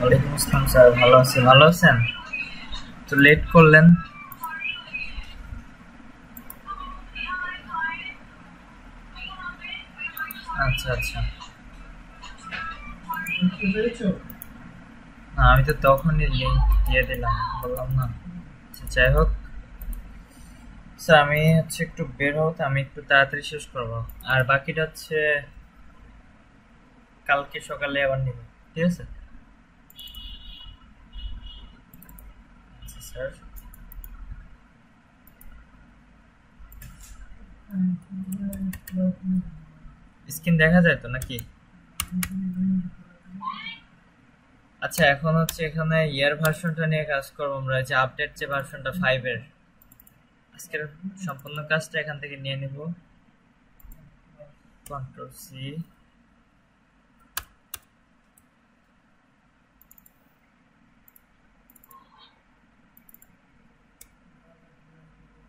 ওয়ালাইকুম আসসালাম স্যার, ভালো আছি। ভালো আছেন? তো লেট করলেন। আচ্ছা আচ্ছা। না, আমি তো তখনই লিঙ্ক দিয়ে দিলাম, বললাম না। আচ্ছা, যাই হোক স্যার, আমি হচ্ছে একটু বের হবো, তো আমি একটু তাড়াতাড়ি শেষ করবো। আর বাকিটা হচ্ছে কালকে সকালে আবার নিব, ঠিক আছে? আচ্ছা স্যার। স্ক্রিন দেখা যায় তো নাকি? আচ্ছা, এখন হচ্ছে এখানে ইয়ার ভার্সনটা নিয়ে কাজ করবো আমরা, যে আপডেট যে ভার্সনটা 5 এর। আজকের সম্পূর্ণ কাজটা এখান থেকে নিয়ে নিব। Control C.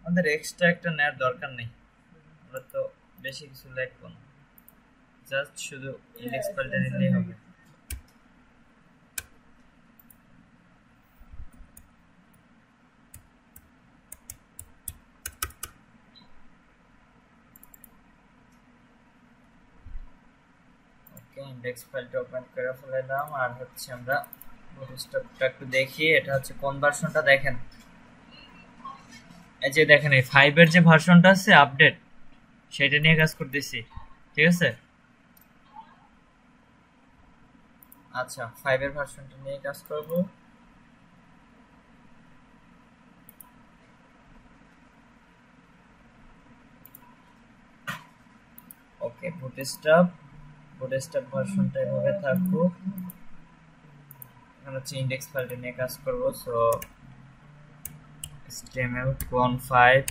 আমাদের এক্সট্রা একটা নেওয়ার দরকার নেই, আমরা তো বেশি কিছু লিখবো না, জাস্ট শুধু ইন্ডেক্স পাল্টে নিলেই হবে। ওকে, ইন্ডেক্স ফাইলটা ওপেন করে ফেলাম। আর হচ্ছে আমরা বুটস্ট্র্যাপটা একটু দেখি, এটা হচ্ছে কোন ভার্সনটা দেখেন। এই যে দেখেন, এই 5 এর যে ভার্সনটা আছে আপডেট, সেটা নিয়ে কাজ করতেছি, ঠিক আছে? আচ্ছা, 5 এর ভার্সনটা নিয়ে কাজ করব। ওকে, বুটস্ট্র্যাপ ভার্সনটা এভাবে থাকবো। এখন হচ্ছে ইন্ডেক্স ফাইলটা নিয়ে কাজ করব। সো html con5,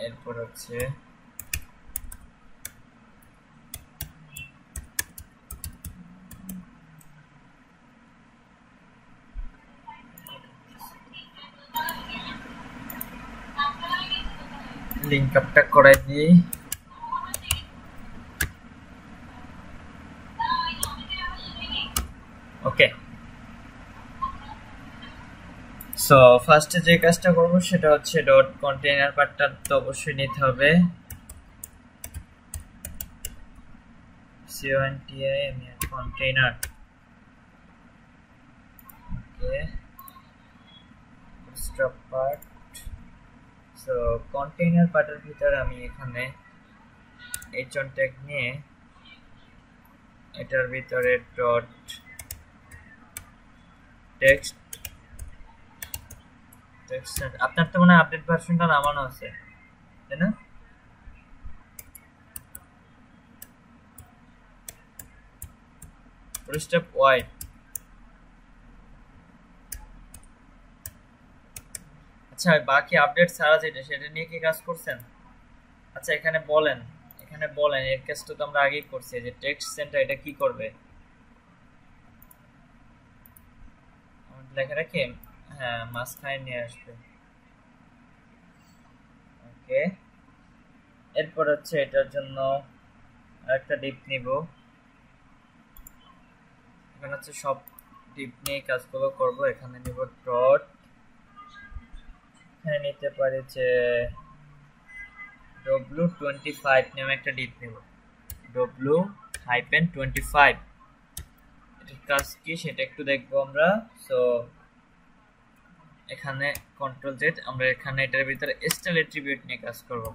এরপর হচ্ছে লিঙ্ক আপটা করাই দিই। ওকে, সো ফার্স্টে যে কাজটা করব সেটা হচ্ছে ডট কন্টেইনার পার্টটা তো অবশ্যই নিতে হবে। conti container. Okay, stop part. So container পার্টের ভিতরে আমি এখানে h1 ট্যাগ নিয়ে এটার ভিতরে ডট টেক্সট। আপনার তো মনে হয় আপডেট ভার্সনটা নামানো আছে, তাই না? Step Y. আচ্ছা, বাকি আপডেট ছাড়া যেটা, সেটা নিয়ে কি কাজ করছেন? আচ্ছা, এখানে বলেন এর কাজটা তো আমরা আগেই করছি, যে টেক্সট সেন্টার এটা কি করবে লেখা রাখি। হ্যাঁ, মাঝখানে নিয়ে আসবে। ওকে, এরপর হচ্ছে এটার জন্য আরেকটা ডিপ নিব। এখানে হচ্ছে সব ডিপ নিয়ে কাজগুলো করব। এখানে নিব ডট, এখানে নিতে পারি যে w25 নামে একটা ডিপ নিব। w-25 এটার কাজ কি সেটা একটু দেখবো আমরা। সো এখানে কন্ট্রোল জেড, আমরা এখানে এটার ভিতরে স্টাইল অ্যাট্রিবিউট নিয়ে কাজ করব।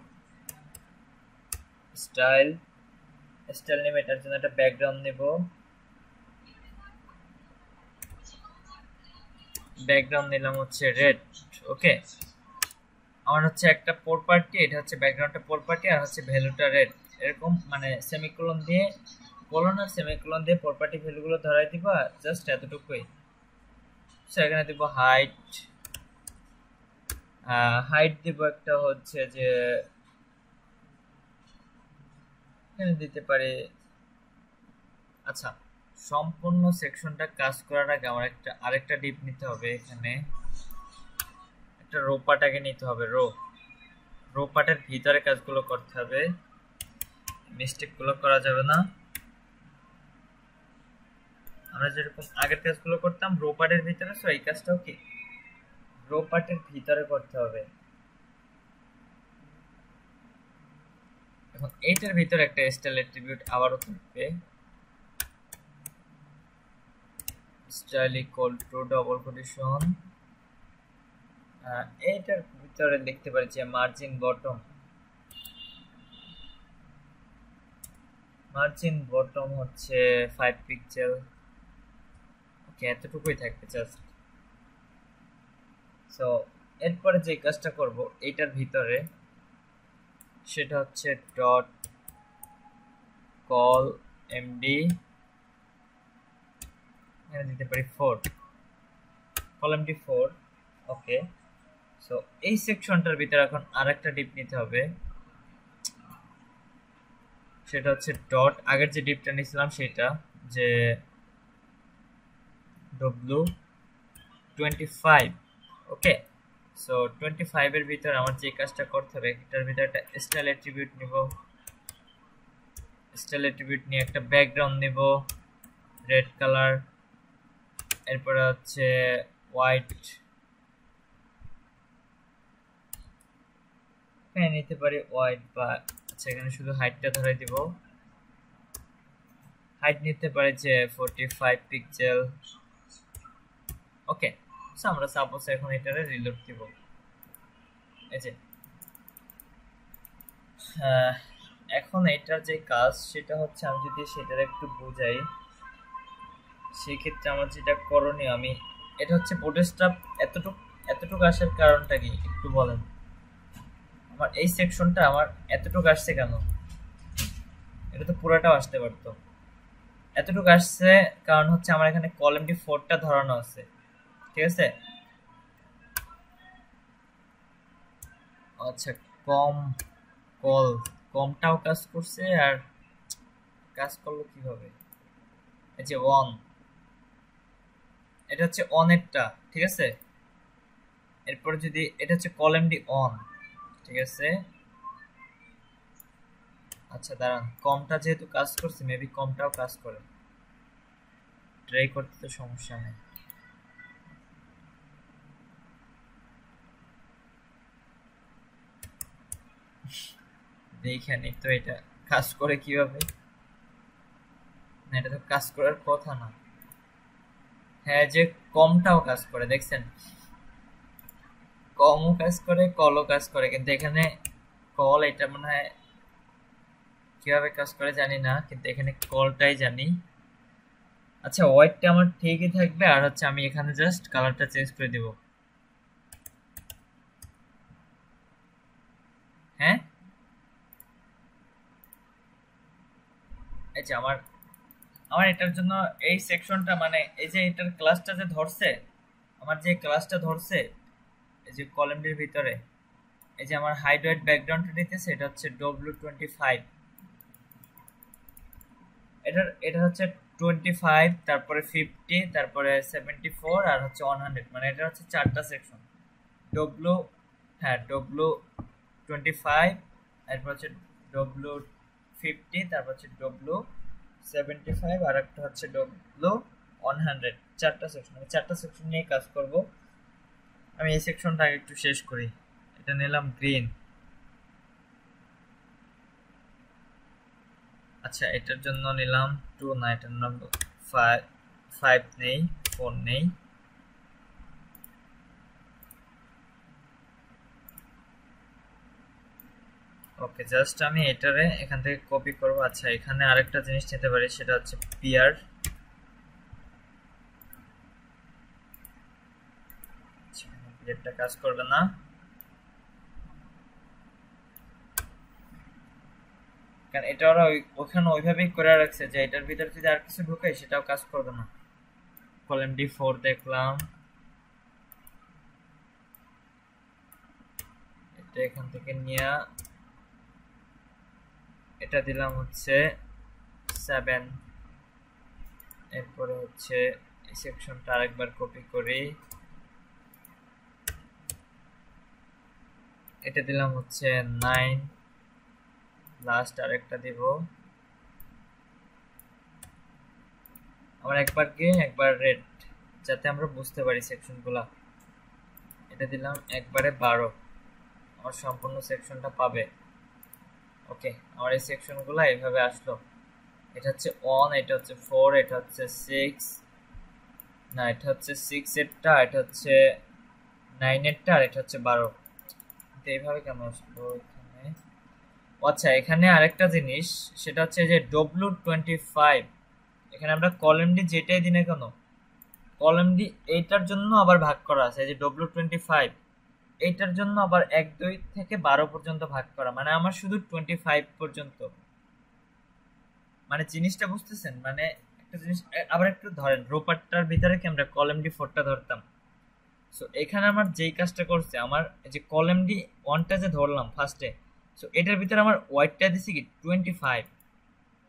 স্টাইল নেম, এটার জন্য একটা ব্যাকগ্রাউন্ড নেব। ব্যাকগ্রাউন্ড নিলাম হচ্ছে রেড। ওকে, আমার হচ্ছে একটা প্রপার্টি, এটা হচ্ছে ব্যাকগ্রাউন্ডটা প্রপার্টি, আর হচ্ছে ভ্যালুটা রেড। এরকম মানে সেমিকোলন দিয়ে, কোলন আর সেমিকোলন দিয়ে প্রপার্টি ভ্যালুগুলো ধরাই দিব, জাস্ট এতটুকুই। সো এখানে দিব হাইট দিব একটা হচ্ছে যে, এখানে দিতে পারি। আচ্ছা, সম্পূর্ণ সেকশনটা কাজ করার আগে আমার আরেকটা ডিপ নিতে হবে। এখানে একটা রো পার্টকে নিতে হবে। রো পার্টের ভিতরে কাজগুলো করতে হবে, মিস্টেকগুলো করা যাবে না। আমরা যেরকম আগের কাজগুলো করতাম রো পার্টের ভিতরে, সো এই কাজটাও কি রো পার্টের ভিতরে করতে হবে। এখন এইটার ভিতরে একটা স্টাইল অ্যাট্রিবিউট আবারও থাকবে, style equal to double quotation, এইটার ভিতরে লিখতে পারি যে মার্জিন বটম হচ্ছে 5 পিক্সেল। ওকে, এতটুকুই থাকবে জাস্ট। সো এরপরে যে কাজটা করব এইটার ভিতরে সেটা হচ্ছে ডট কল এমডি, এখানে দিতে পারি 4, কল এমডি 4। ওকে, সো এই সেকশনটার ভিতরে এখন আরেকটা ডিপ নিতে হবে, সেটা হচ্ছে ডট আগের যে ডিপটা নিয়েছিলাম সেটা, যে w25। ওকে, সো 25 এর ভিতরে আমার যে কাজটা করতে হবে এটার ভিতরে একটা স্টাইল অ্যাট্রিবিউট নিব, স্টাইল অ্যাট্রিবিউট নিয়ে একটা ব্যাকগ্রাউন্ড নিব রেড কালার, এরপরে হচ্ছে হোয়াইট, হ্যাঁ নিতে পারি হোয়াইট, বা আচ্ছা এখানে শুধু হাইটটা ধরাই দিব, হাইট নিতে পারি যে 45 পিক্সেল। ওকে, সো আমরা সাপোজ এখন এটারে রিলোড দিব। এই যে এখন এটার যে কাজ সেটা হচ্ছে, আমি যদি সেটার একটু বোঝাই সেই ক্ষেত্রে আমার যেটা করণীয়, আমি এটা হচ্ছে বুটস্ট্র্যাপ এতটুকু আসার কারণটা কি একটু বলেন। আমার এই সেকশনটা আমার এতটুকু আসছে কেন? এটা তো পুরোটাও আসতে পারতো। এতটুকু আসছে কারণ হচ্ছে আমার এখানে কলামটি 4টা ধরানো আছে, ঠিক আছে। আচ্ছা, কমটাও কাজ করছে, আর কাজ করলো কিভাবে? এই যে অন, এটা হচ্ছে অনেরটা, ঠিক আছে। এরপরে যদি এটা হচ্ছে কলামটি অন, ঠিক আছে। আচ্ছা দাঁড়ান, কমটা যেহেতু কাজ করছে মেবি কমটাও কাজ করে, ট্রাই করতে তো সমস্যা নেই। দেখে নি তো এটা কাজ করে কিভাবে, না এটা তো কাজ করার কথা না। হ্যাঁ, যে কমটাও কাজ করে, দেখছেন কমও কাজ করে কলও কাজ করে, কিন্তু এখানে কল এটা মনে হয় কিভাবে কাজ করে জানি না, কিন্তু এখানে কলটাই জানি। আচ্ছা, হোয়াইটটা আমার ঠিকই থাকবে, আর হচ্ছে আমি এখানে জাস্ট কালারটা চেঞ্জ করে দিব। হ্যাঁ, এই যে আমার আমার এটার জন্য এই সেকশনটা, মানে এই যে এটার ক্লাসটা যে ধরছে, আমার যে ক্লাসটা ধরছে এই যে কলামটির ভিতরে, এই যে আমার হাইড হোয়াইট ব্যাকগ্রাউন্ডটা নিতেছে, এটা হচ্ছে W25। এটা হচ্ছে 25, তারপরে 50, তারপরে 74, আর হচ্ছে 100, মানে এটা হচ্ছে 4টা সেকশন। ডব্লু, হ্যাঁ W25, এরপর হচ্ছে W50, তারপর হচ্ছে W75, আর একটা হচ্ছে W100। 4টা সেকশন, আমি 4টা সেকশন নিয়ে কাজ করব। আমি এই সেকশনটা আগে একটু শেষ করি। এটা নিলাম গ্রিন। আচ্ছা, এটার জন্য নিলাম 2, না এটার নাম 5 নেই, 4 নেই। ওকে, জাস্ট আমি এটারে এখান থেকে কপি করব। আচ্ছা, এখানে আরেকটা জিনিস নিতে পারি, সেটা হচ্ছে পিয়ার। পিয়ারটা কাজ করবে না, কারণ এটা ওরা ওখানে ওইভাবেই করে রাখছে যে এটার ভিতরে যদি আর কিছু ঢুকে সেটাও কাজ করবে না। কলাম D4 দেখলাম, এটা এখান থেকে নিয়ে এটা দিলাম হচ্ছে 7। এরপরে হচ্ছে এই সেকশনটা আরেকবার কপি করি, এটা দিলাম হচ্ছে 9, লাস্ট আরেকটা দিব, আমার একবার গ্রিন একবার রেড, যাতে আমরা বুঝতে পারি সেকশনগুলা। এটা দিলাম একবারে 12, আমার সম্পূর্ণ সেকশনটা পাবে। ওকে, আমার এই সেকশনগুলো এইভাবে আসলো। এটা হচ্ছে 1, এটা হচ্ছে 4, এটা হচ্ছে 6, না এটা হচ্ছে 6 এরটা, এটা হচ্ছে 9 এরটা, আর এটা হচ্ছে 12। তো এইভাবে কেন আসলো এখানে? আচ্ছা, এখানে আরেকটা জিনিস, সেটা হচ্ছে যে W25, এখানে আমরা কলাম ডি যেটাই দিই না কেন, কলাম ডি এইটার জন্য আবার ভাগ করা আছে। এই যে W25 এইটার জন্য আবার 1, 2 থেকে 12 পর্যন্ত ভাগ করা, মানে আমার শুধু 25 পর্যন্ত। মানে জিনিসটা বুঝতেছেন? মানে একটা জিনিস আবার একটু ধরেন, রোপারটার ভিতরে কি আমরা কলাম ডি 4টা ধরতাম। সো এখানে আমার যেই কাজটা করছে, আমার এই যে কলাম ডি 1টা যে ধরলাম ফার্স্টে, সো এটার ভিতরে আমার ওয়াইটটা দিছি কি 25,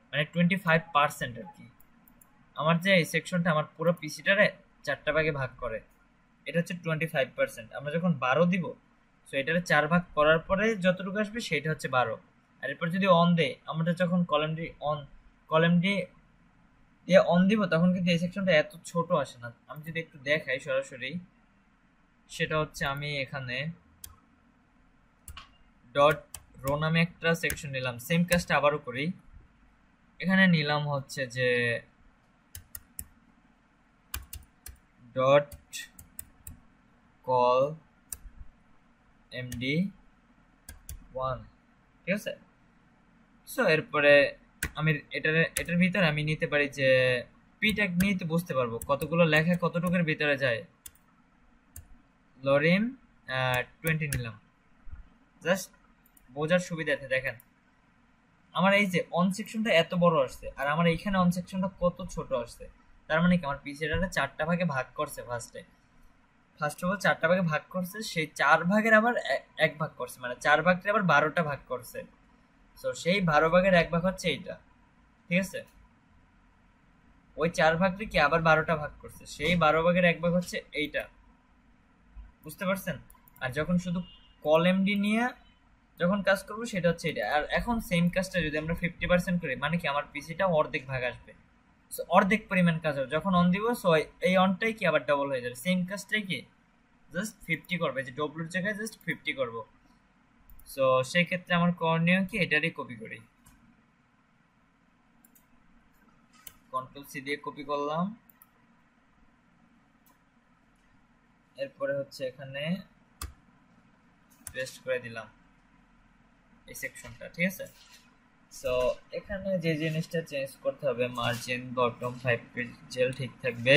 মানে 25% আর কি। আমার যে এই সেকশনটা আমার পুরো পিসিটারে 4টা ভাগে ভাগ করে, এটা হচ্ছে 25%। আমরা যখন 12 দিব, সো এটারে 4 ভাগ করার পরে যতটুকু আসবে সেটা হচ্ছে 12। আর এরপর যদি অন দেয়, আমরা যখন কলাম ডি দিয়ে অন দিব, তখন কিন্তু এই সেকশনটা এত ছোট আসে না। আমি যদি একটু দেখাই সরাসরি, সেটা হচ্ছে আমি এখানে ডট রো নামে একটা সেকশন নিলাম, সেম কাজটা আবারও করি। এখানে নিলাম হচ্ছে যে ডট কল md1, ঠিক আছে। সো এরপরে আমি এটার ভিতরে আমি নিতে পারি যে পি ট্যাগ নিয়ে তো বুঝতে পারবো কতগুলো লেখা কতটুকুর ভিতরে যায়। লরিম 20 নিলাম, জাস্ট বোঝার সুবিধাতে। দেখেন আমার এই যে অন সেকশনটা এত বড় আসছে, আর আমার এইখানে অন সেকশনটা কত ছোট আসছে। তার মানে কি আমার পিসিটা 4টা ভাগে ভাগ করছে। ফার্স্ট অফ অল 4টা ভাগে ভাগ করছে, সেই 4 ভাগের আবার 1 ভাগ করছে, মানে 4 ভাগের আবার 12টা ভাগ করছে। সো সেই 12 ভাগের 1 ভাগ হচ্ছে এইটা, ঠিক আছে। ওই 4 ভাগটা কি আবার 12টা ভাগ করছে, সেই 12 ভাগের 1 ভাগ হচ্ছে এইটা, বুঝতে পারছেন? আর যখন শুধু কল এমডি নিয়ে যখন কাজ করবো সেটা হচ্ছে এটা। আর এখন সেম কাজটা যদি আমরা 50% করি, মানে কি আমার পিসিটা অর্ধেক ভাগ আসবে। সো অর্ধেক পরিমাণ কাজ হবে যখন অন দিব। সো এই অনটাই কি আবার ডাবল হয়ে যাবে, সেম কাজটাই কি জাস্ট 50 করবে, যে ডব্লুর জায়গায় জাস্ট 50 করবো। সো সেই ক্ষেত্রে আমার করণীয় কি, এটারই কপি করি, কন্ট্রোল সি দিয়ে কপি করলাম। এরপরে হচ্ছে এখানে পেস্ট করে দিলাম এই সেকশনটা, ঠিক আছে। সো এখানে যে জিনিসটা চেঞ্জ করতে হবে, মার্জিন বটম 5 পিক্সেল ঠিক থাকবে,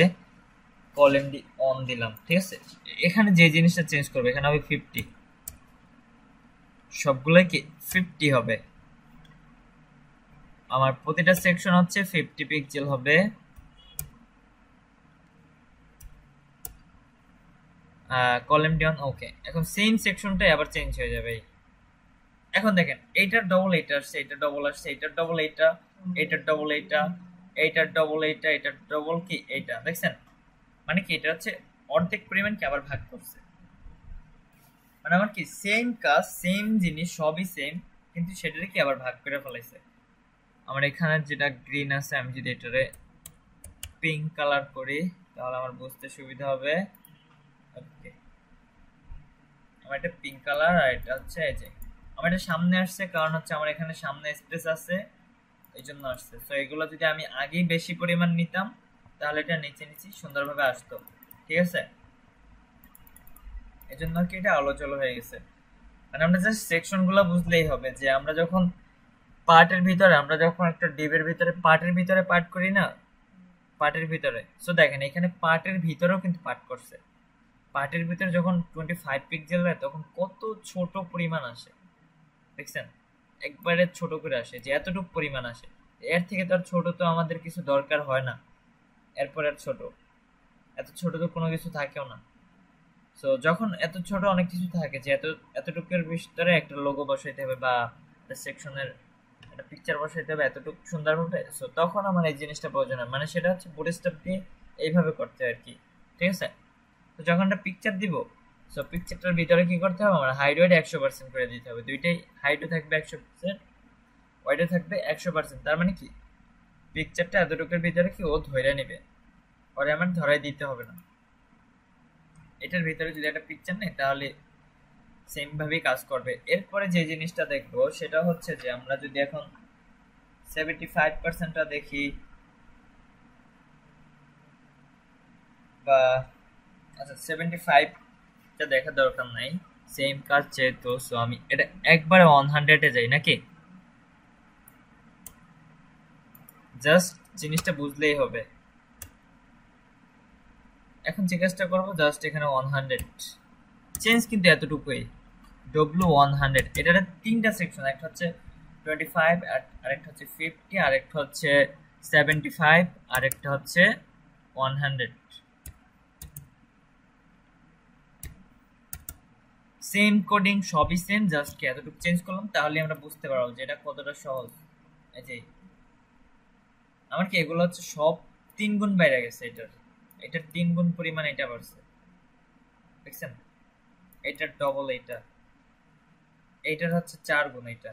কলাম ডি অন দিলাম, ঠিক আছে। এখানে যে জিনিসটা চেঞ্জ করবে, এখানে হবে 50, সবগুলোই কি 50 হবে। আমার প্রতিটা সেকশন হচ্ছে 50 পিক্সেল হবে। কলাম ডি অন, ওকে। এখন সেম সেকশনটাই আবার চেঞ্জ হয়ে যাবে। এখন দেখেন এইটার ডবল এইটা আসছে, এইটার ডবল আসছে, এইটার ডবল এইটা, এইটার ডবল এইটা, এইটার ডবল এইটা, এইটার ডবল কি এইটা, দেখছেন? মানে কি এটা হচ্ছে অর্ধেক পরিমাণ কি আবার ভাগ করছে। মানে আমার কি সেম কাজ, সেম জিনিস, সবই সেম, কিন্তু সেটারে কি আবার ভাগ করে ফেলাইছে। আমার এখানে যেটা গ্রিন আছে, আমি যদি এটারে পিঙ্ক কালার করি তাহলে আমার বুঝতে সুবিধা হবে। ওকে, আমার এটা পিঙ্ক কালার, আর এটা হচ্ছে এই যে আমার এটা সামনে আসছে, কারণ হচ্ছে আমার এখানে সামনে স্পেস আছে, এই জন্য আসছে। তো এগুলো যদি আমি আগেই বেশি পরিমাণ নিতাম, তাহলে এটা নিচে নিচে সুন্দরভাবে আসতো, ঠিক আছে। এই জন্য কি এটা আলোচনা হয়ে গেছে। মানে আমরা জাস্ট সেকশন গুলো বুঝলেই হবে, যে আমরা যখন পার্টের ভিতরে, আমরা যখন একটা ডিবের ভিতরে পার্টের ভিতরে পার্ট করি না, পার্টের ভিতরে। সো দেখেন এখানে পার্টের ভিতরেও কিন্তু পার্ট করছে। পার্টের ভিতরে যখন 25 পিক্সেল হয়, তখন কত ছোট পরিমাণ আসে, দেখছেন? একবারে ছোট করে আসে, যে এতটুকু পরিমাণ আসে। এর থেকে তো আর ছোট তো আমাদের কিছু দরকার হয় না। এরপর আর ছোট, এত ছোট তো কোনো কিছু থাকেও না। সো যখন এত ছোট অনেক কিছু থাকে, যে এতটুকুর ভিতরে একটা লোগো বসাইতে হবে, বা সেকশনের একটা পিকচার বসাইতে হবে এতটুকু সুন্দরভাবে। সো তখন আমার এই জিনিসটা প্রয়োজন হয়, মানে সেটা হচ্ছে বুটস্ট্র্যাপ দিয়ে এইভাবে করতে হয় আর কি, ঠিক আছে। তো যখন একটা পিকচার দিব, সো পিকচারটার ভিতরে কি করতে হবে, আমার হাইড ওয়েট 100% করে দিতে হবে। দুইটাই হাইটও থাকবে 100%, ওয়েটও থাকবে 100%। তার মানে কি পিকচারটা এতটুকুর ভিতরে কি ও ধরে নেবে। ওরে আমার ধরাই দিতে হবে না। এটার ভিতরে যদি একটা পিকচার নেই তাহলে সেম ভাবেই কাজ করবে। এরপরে যে জিনিসটা দেখবো সেটা হচ্ছে যে আমরা যদি এখন 75%টা দেখি বা আচ্ছা 75টা দেখার দরকার নাই, সেম কাজ যেহেতু, সো আমি এটা একবারে 100-এ যাই নাকি, জাস্ট জিনিসটা বুঝলেই হবে। এখন যে কাজটা করবো জাস্ট এখানে 100 চেঞ্জ, কিন্তু এতটুকুই W100। এটার তিনটা সেকশন, একটা হচ্ছে 25, আরেকটা হচ্ছে 50, আরেকটা হচ্ছে 75, আরেকটা হচ্ছে 100। সেম কোডিং, সবই সেম, জাস্ট কি এতটুকু চেঞ্জ করলাম, তাহলে আমরা বুঝতে পারবো যে এটা কতটা সহজ। এই যে আমার কি এগুলো হচ্ছে সব 3 গুণ বাইরে গেছে, এটার 3 গুণ পরিমাণ এটা বাড়ছে, দেখছেন? এটার ডবল এইটার হচ্ছে 4 গুণ এটা,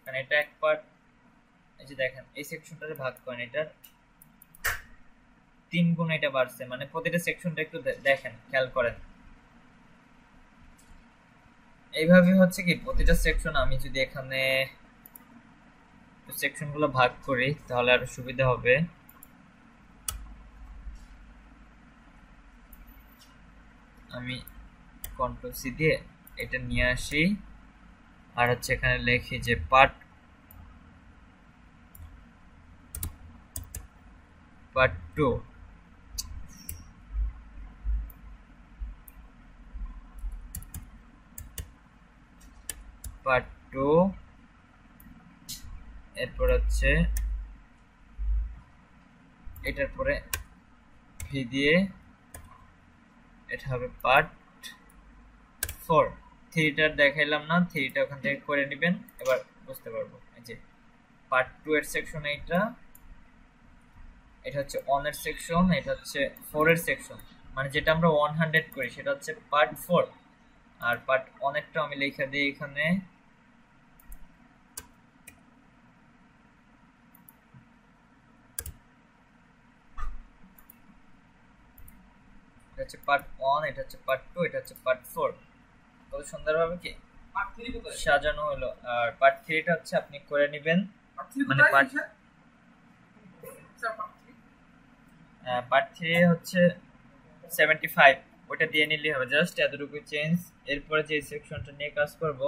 কারণ এটা এক পার্ট। এই যে দেখেন এই সেকশনটারে ভাগ করেন, এটার 3 গুণ এটা বাড়ছে, মানে প্রতিটা সেকশনটা একটু দেখেন, খেয়াল করেন। এইভাবে হচ্ছে কি প্রতিটা সেকশন, আমি যদি এখানে সেকশনগুলো ভাগ করি তাহলে আরো সুবিধা হবে। আমি কন্ট্রোল সি দিয়ে এটা নিয়ে আসি, আর হচ্ছে এখানে লিখি যে পার্ট 2, পার্ট 2, এরপর হচ্ছে এটার পরে ভি দিয়ে এটা হবে পার্ট 4। 3টা দেখাইলাম না, 3টা ওখান থেকে করে নেবেন, এবার বুঝতে পারবো। এই যে পার্ট 2 এর সেকশন এটা হচ্ছে 1 এর সেকশন, এটা হচ্ছে 4 এর সেকশন, মানে যেটা আমরা 100 করি সেটা হচ্ছে পার্ট 4। আর পার্ট 1 এরটা আমি লিখে দিই এখানে, এটা হচ্ছে পার্ট 1, এটা হচ্ছে পার্ট 2, এটা হচ্ছে পার্ট 4। কত সুন্দরভাবে কি সাজানো হলো। আর পার্ট 3টা হচ্ছে আপনি করে নেবেন, মানে পার্ট 3 হচ্ছে 75, ওটা দিয়ে নিলেই হবে, জাস্ট এতটুকু চেঞ্জ। এরপরে যে সেকশনটা নিয়ে কাজ করব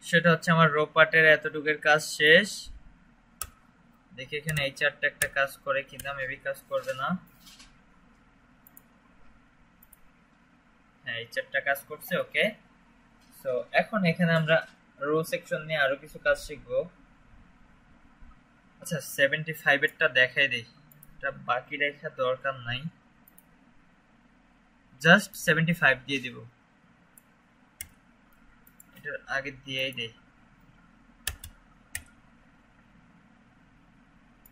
সেটা হচ্ছে আমার রো পার্টের এতটুকুর কাজ শেষ। দেখি এখানে এই চারটা একটা কাজ করে কিনা, মেবি কাজ করবে না। হ্যাঁ, এই চারটা কাজ করছে, ওকে। সো এখন এখানে আমরা রো সেকশন নিয়ে আরো কিছু কাজ শিখবো। আচ্ছা 75 এরটা দেখাই দেই, এটা বাকি রেখা দরকার নাই, জাস্ট 75 দিয়ে দিব, এটার আগে দিয়েই দেই।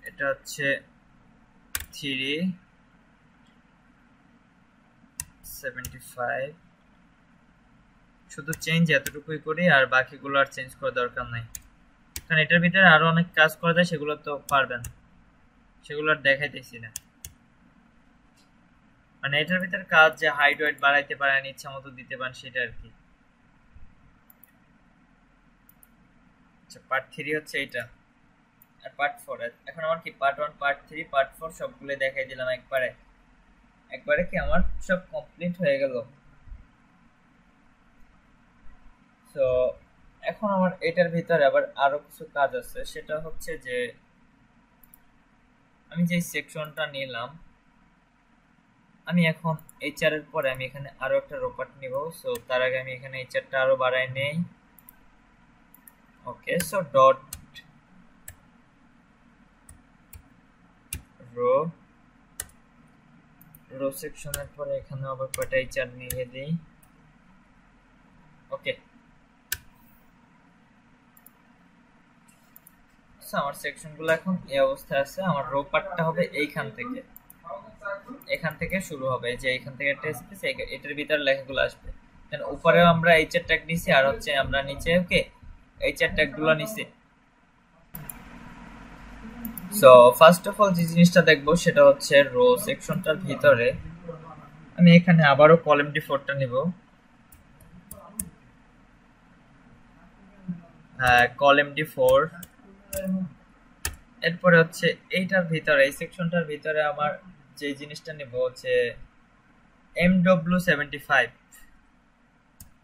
এটা হচ্ছে 3, 75, শুধু চেঞ্জ এতটুকুই করি, আর বাকিগুলো আর চেঞ্জ করার দরকার নাই, কারণ এটার ভিতরে আরো অনেক কাজ করা যায়, সেগুলো তো পারবেন, সেগুলো আর দেখাইতেছি না। মানে এটার ভিতরে কাজ যে হাইট ওয়েট বাড়াইতে পারেন, ইচ্ছা মতো দিতে পারেন, সেটা আর কি। আচ্ছা পার্ট 3 হচ্ছে এইটা, আর পার্ট 4 এখন আমার কি পার্ট 1, পার্ট 3, পার্ট 4 সবগুলো দেখাই দিলাম একবারে কি আমার সব কমপ্লিট হয়ে গেল। তো এখন আমার এটার ভিতরে আবার আরো কিছু কাজ আছে, সেটা হচ্ছে যে আমি যে সেকশনটা নিলাম, আমি এখন এইচআর এর পরে আমি এখানে আরো একটা রো পার্ট নিব। সো তার আগে আমি এখানে এইচআরটা আরো বাড়াই নেই, ওকে। সো ডট রো সেকশনের পরে এখানে আবার কয়টা এইচআর নিয়ে দিই, ওকে। আমার সেকশনগুলো এখন এই অবস্থায় আছে। আমার রো পার্টটা হবে এখান থেকে শুরু হবে, যে এখান থেকে একটা স্পেস, এটার ভিতরে লেখাগুলো আসবে। দেন উপরেও আমরা এইচআর ট্যাগ নিছি, আর হচ্ছে আমরা নিচে ওকে এইচআর ট্যাগগুলো নিছি। সো ফার্স্ট অফ অল যে জিনিসটা দেখবো সেটা হচ্ছে রো সেকশনটার ভিতরে আমি এখানে আবারও কলাম ডি4টা নিব, কলাম ডি4। এরপরে হচ্ছে এইটার ভিতরে, এই সেকশনটার ভিতরে আমার যে জিনিসটা নিব হচ্ছে mw75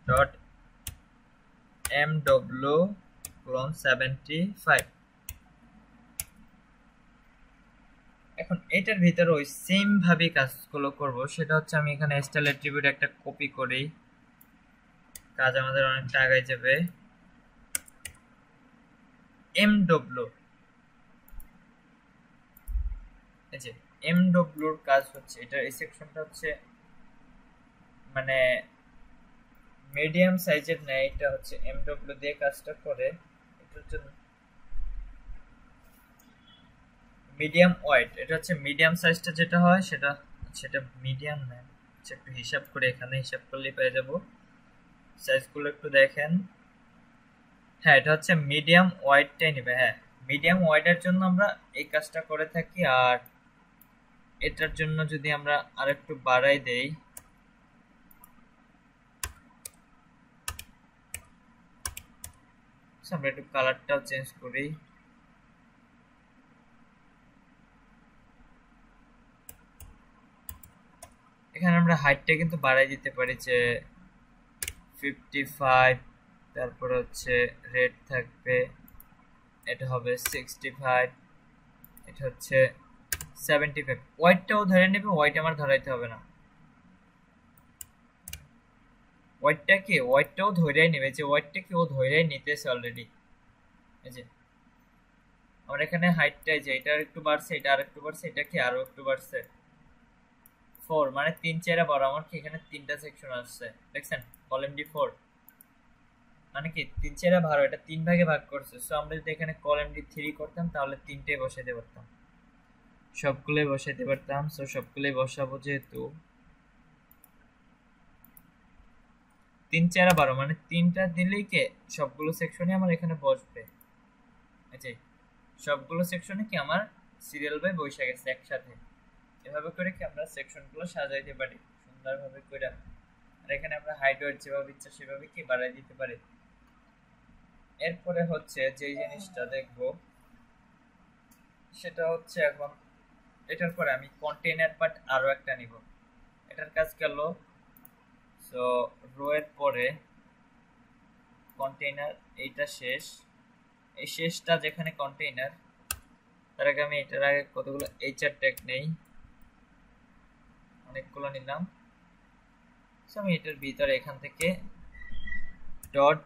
ডট mw ক্লোন 75। এখন এটার ভিতরে ওই সেম ভাবে কাজগুলো করব, সেটা হচ্ছে আমি এখানে স্টাইল অ্যাট্রিবিউট একটা কপি করি, কাজ আমাদের অনেকটা আগায় যাবে। mw, এই যে mw এর কাজ হচ্ছে এটা, এই সেকশনটা হচ্ছে মানে মিডিয়াম সাইজের না, এটা হচ্ছে mw দিয়ে কাজটা করে। এটা হচ্ছে মিডিয়াম ওয়েট, এটা হচ্ছে মিডিয়াম সাইজটা যেটা হয় সেটা সেটা মিডিয়াম না, একটু হিসাব করে এখানে হিসাব করলেই পেয়ে যাব সাইজগুলো, একটু দেখেন। হ্যাঁ, এটা হচ্ছে মিডিয়াম ওয়াইডটাই নেবে। হ্যাঁ, মিডিয়াম ওয়াইডের জন্য আমরা এই কাজটা করে থাকি, আর এটার জন্য যদি আমরা আরেকটু বাড়াই দেই, আমরা একটু কালারটাও চেঞ্জ করি। এখানে আমরা হাইটটা কিন্তু বাড়াই দিতে পারি, যে 55, তারপর হচ্ছে রেড থাকবে, এটা হবে 65, এটা হচ্ছে 75। ওয়াইটটাও ধরে নেবে, ওয়াইট আমার ধরাইতে হবে না, ওয়াইটটা কি ওয়াইটটাও ধরেই নেবে, যে ওয়াইটটা কি ও ধরেই নিতেছে অলরেডি। এই যে আমার এখানে হাইটটাই, যে এটা একটু বাড়ছে, এটা আর একটু বাড়ছে, এটা কি আরো একটু বাড়ছে, 4 মানে 3 4 12। আমার কি এখানে 3টা সেকশন আসছে, দেখছেন, কলাম ডি4 মানে কি 3 4 12, এটা 3 ভাগে ভাগ করছে। সো আমরা যদি এখানে কলাম ডি3 করতাম তাহলে 3টে বসাইতে পারতাম, সবগুলোই বসাইতে পারতাম। সো সবগুলোই বসাবো, যেহেতু 3 4 12 মানে 3টা দিলেই কে সবগুলো সেকশনে আমার এখানে বসবে। আচ্ছা, সবগুলো সেকশনে কি আমার সিরিয়াল বাই বসে গেছে একসাথে। এভাবে করে কি আমরা সেকশনগুলো সাজাইতে পারি সুন্দরভাবে করে, আর এখানে আমরা হাইট ওয়েট যেভাবে ইচ্ছা সেভাবে কি বাড়াই দিতে পারি। এরপরে হচ্ছে যে জিনিসটা দেখব সেটা হচ্ছে এখন এটার পরে আমি কন্টেইনার পার্ট আরো একটা নিব, এটার কাজ গেল। সো রো এর পরে কন্টেইনার, এইটা শেষ, এই শেষটা যেখানে কন্টেইনার, তার আগে আমি এটার আগে কতগুলো এইচআর ট্যাগ নেই, অনেকগুলো নিলাম। সো আমি এটার ভিতরে এখান থেকে ডট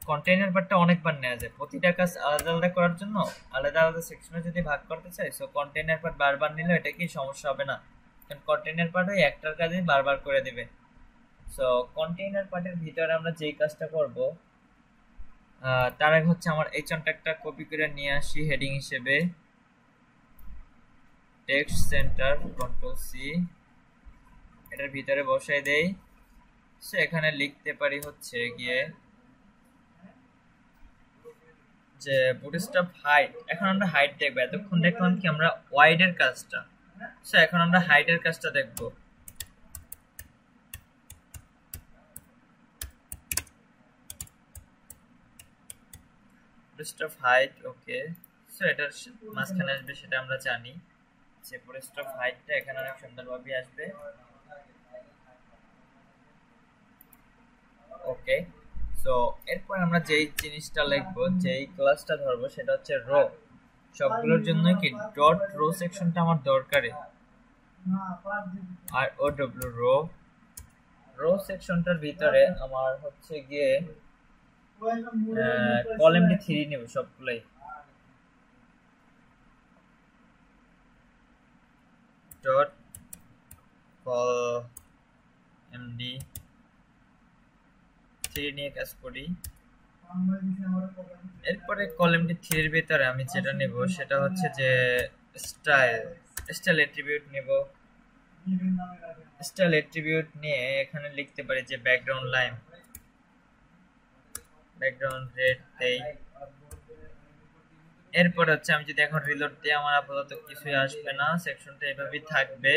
কন্টেইনার পার্টটা অনেকবার নেওয়া যায়, প্রতিটা কাজ আলাদা আলাদা করার জন্য আলাদা আলাদা সেকশনে যদি ভাগ করতে চাই, সো কন্টেইনার পার্ট বারবার নিলে এটা কি সমস্যা হবে না, কারণ কন্টেইনার পার্ট ওই একটার কাজই বারবার করে দিবে। সো কন্টেইনার পার্টের ভিতরে আমরা যেই কাজটা করব, তার আগে হচ্ছে আমার এই কন্ট্যাক্টটা কপি করে নিয়ে আসি হেডিং হিসেবে, টেক্সট সেন্টার কন্ট্রোল সি, এটার ভিতরে বসাই দেই। সো এখানে লিখতে পারি হচ্ছে গিয়ে যে বুটস্ট্র্যাপ হাইট। এখন আমরা হাইট দেখব, এতক্ষণ দেখলাম কি আমরা ওয়াইডের কাজটা, সো এখন আমরা হাইটের কাজটা দেখব। বুটস্ট্র্যাপ হাইট, ওকে। সো এটার মাঝখানে আসবে সেটা আমরা জানি, যে বুটস্ট্র্যাপ হাইটটা এখানে অনেক সুন্দরভাবে আসবে, ওকে। সো এরপর আমরা যেই জিনিসটা লিখবো, যেই ক্লাসটা ধরবো সেটা হচ্ছে রো। সবগুলোর জন্য কি ডট রো সেকশনটা আমার দরকারি, আর ও ডব্লিউ রো, রো সেকশনটার ভিতরে আমার হচ্ছে গিয়ে কলাম ডি3 নেব সবগুলাই, ডট কলাম ডি3 নিয়ে কাজ করি। এরপরে কলাম ডি3 এর ভিতরে আমি যেটা নেব সেটা হচ্ছে যে স্টাইল অ্যাট্রিবিউট নেব। স্টাইল অ্যাট্রিবিউট নিয়ে এখানে লিখতে পারি যে ব্যাকগ্রাউন্ড লাইন, ব্যাকগ্রাউন্ড রেড দেই, এরপর হচ্ছে আমি যদি এখন রিলোড দিই আমার আপাতত কিছুই আসবে না, সেকশনটা এভাবেই থাকবে।